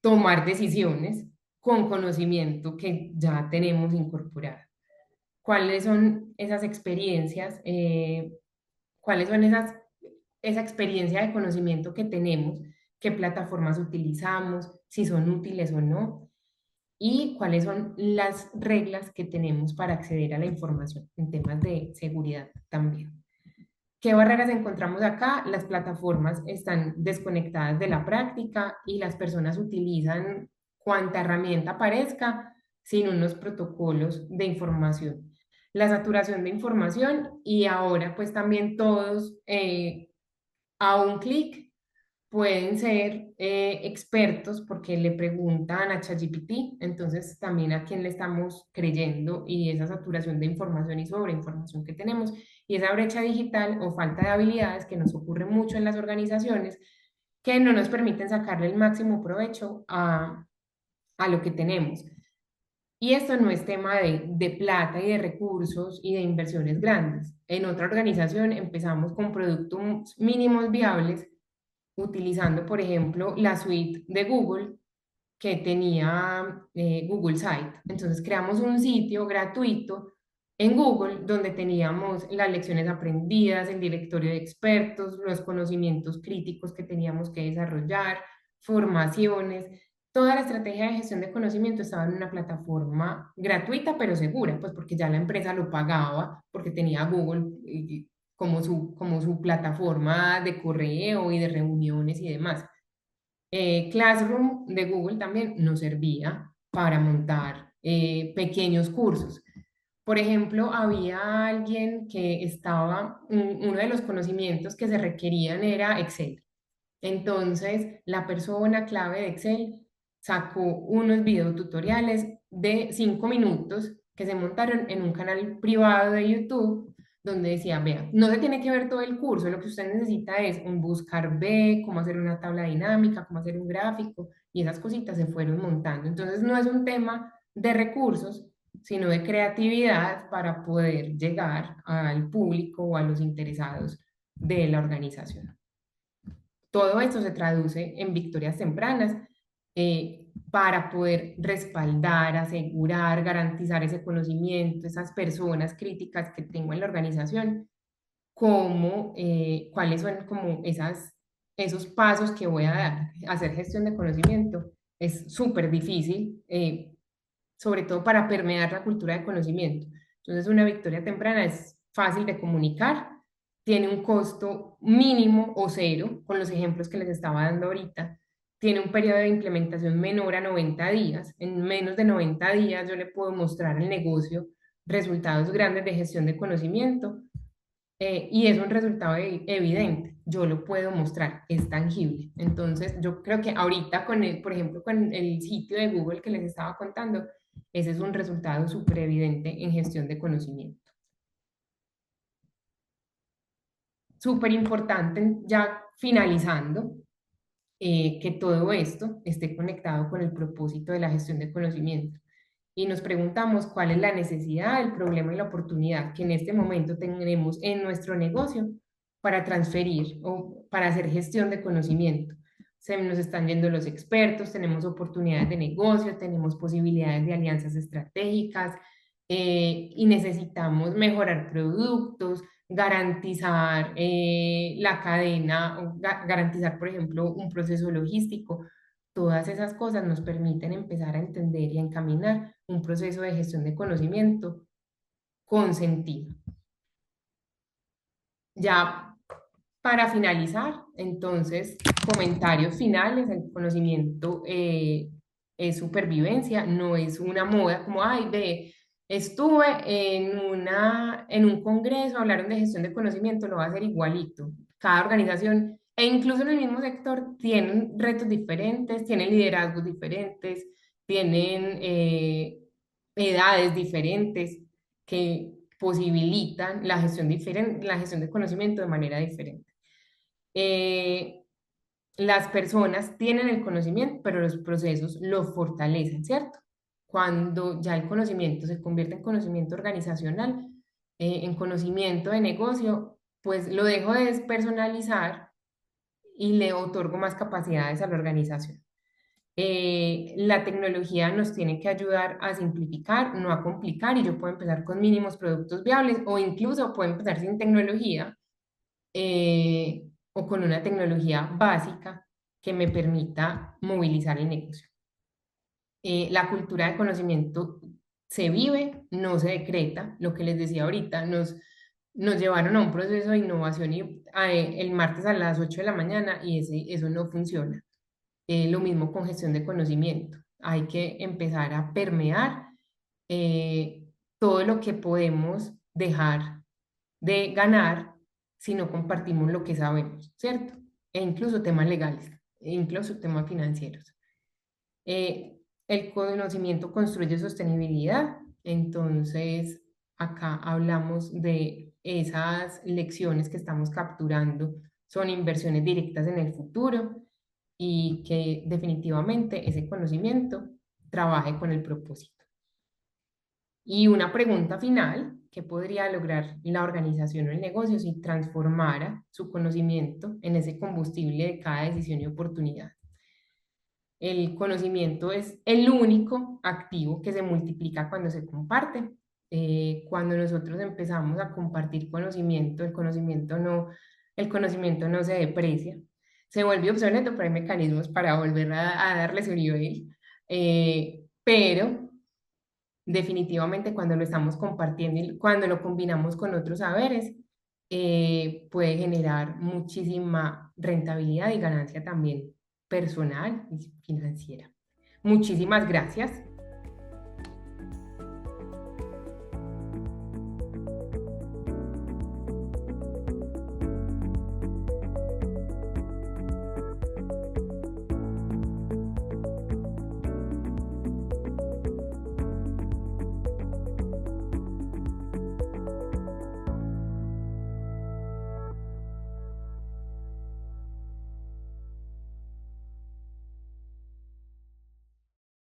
A: tomar decisiones con conocimiento que ya tenemos incorporado. ¿Cuáles son esas experiencias? ¿Cuáles son esa experiencia de conocimiento que tenemos? ¿Qué plataformas utilizamos? Si son útiles o no. Y cuáles son las reglas que tenemos para acceder a la información en temas de seguridad también. ¿Qué barreras encontramos acá? Las plataformas están desconectadas de la práctica y las personas utilizan cuanta herramienta aparezca sin unos protocolos de información. La saturación de información y ahora pues también todos a un clic pueden ser expertos porque le preguntan a ChatGPT, entonces también a quién le estamos creyendo y esa saturación de información y sobreinformación que tenemos y esa brecha digital o falta de habilidades que nos ocurre mucho en las organizaciones que no nos permiten sacarle el máximo provecho a lo que tenemos. Y esto no es tema de plata y de recursos y de inversiones grandes. En otra organización empezamos con productos mínimos viables utilizando, por ejemplo, la suite de Google que tenía Google Site. Entonces creamos un sitio gratuito En Google, donde teníamos las lecciones aprendidas, el directorio de expertos, los conocimientos críticos que teníamos que desarrollar, formaciones, toda la estrategia de gestión de conocimiento estaba en una plataforma gratuita pero segura, pues porque ya la empresa lo pagaba, porque tenía Google como su plataforma de correo y de reuniones y demás. Classroom de Google también nos servía para montar pequeños cursos. Por ejemplo, había alguien que estaba, uno de los conocimientos que se requerían era Excel. Entonces, la persona clave de Excel sacó unos videotutoriales de 5 minutos que se montaron en un canal privado de YouTube donde decía, vea, no se tiene que ver todo el curso, lo que usted necesita es un buscar B, cómo hacer una tabla dinámica, cómo hacer un gráfico, y esas cositas se fueron montando. Entonces, no es un tema de recursos, sino de creatividad para poder llegar al público o a los interesados de la organización. Todo esto se traduce en victorias tempranas para poder respaldar, asegurar, garantizar ese conocimiento, esas personas críticas que tengo en la organización, como cuáles son como esos pasos que voy a dar. Hacer gestión de conocimiento es súper difícil, sobre todo para permear la cultura de conocimiento. Entonces, una victoria temprana es fácil de comunicar, tiene un costo mínimo o cero, con los ejemplos que les estaba dando ahorita, tiene un periodo de implementación menor a 90 días. En menos de 90 días yo le puedo mostrar al negocio resultados grandes de gestión de conocimiento y es un resultado evidente, yo lo puedo mostrar, es tangible. Entonces, yo creo que ahorita con el, por ejemplo, con el sitio de Google que les estaba contando, ese es un resultado súper evidente en gestión de conocimiento. Súper importante, ya finalizando, que todo esto esté conectado con el propósito de la gestión de conocimiento. Y nos preguntamos cuál es la necesidad, el problema y la oportunidad que en este momento tenemos en nuestro negocio para transferir o para hacer gestión de conocimiento. Se nos están yendo los expertos, tenemos oportunidades de negocio, tenemos posibilidades de alianzas estratégicas y necesitamos mejorar productos, garantizar la cadena, o garantizar, por ejemplo, un proceso logístico. Todas esas cosas nos permiten empezar a entender y a encaminar un proceso de gestión de conocimiento con sentido. Ya para finalizar, entonces, comentarios finales, el conocimiento es supervivencia, no es una moda como, ay, ve, estuve en un congreso, hablaron de gestión de conocimiento, lo va a hacer igualito. Cada organización, e incluso en el mismo sector, tienen retos diferentes, tienen liderazgos diferentes, tienen edades diferentes que posibilitan la gestión de conocimiento de manera diferente. Eh, las personas tienen el conocimiento, pero los procesos lo fortalecen, ¿cierto? Cuando ya el conocimiento se convierte en conocimiento organizacional, en conocimiento de negocio, pues lo dejo de despersonalizar y le otorgo más capacidades a la organización. La tecnología nos tiene que ayudar a simplificar, no a complicar, y yo puedo empezar con mínimos productos viables o incluso puedo empezar sin tecnología o con una tecnología básica que me permita movilizar el negocio. La cultura de conocimiento se vive, no se decreta. Lo que les decía ahorita, nos llevaron a un proceso de innovación el martes a las 8 de la mañana y eso no funciona. Lo mismo con gestión de conocimiento. Hay que empezar a permear eh, todo lo que podemos dejar de ganar si no compartimos lo que sabemos, ¿cierto? E incluso temas legales, e incluso temas financieros. Eh, el conocimiento construye sostenibilidad, entonces acá hablamos de esas lecciones que estamos capturando, son inversiones directas en el futuro y que definitivamente ese conocimiento trabaje con el propósito. Y una pregunta final, ¿qué podría lograr la organización o el negocio si transformara su conocimiento en ese combustible de cada decisión y oportunidad? El conocimiento es el único activo que se multiplica cuando se comparte. Cuando nosotros empezamos a compartir conocimiento, el conocimiento no se deprecia, se vuelve obsoleto, pero hay mecanismos para volver a darle su nivel. Pero definitivamente cuando lo estamos compartiendo y cuando lo combinamos con otros saberes, puede generar muchísima rentabilidad y ganancia también personal y financiera. Muchísimas gracias.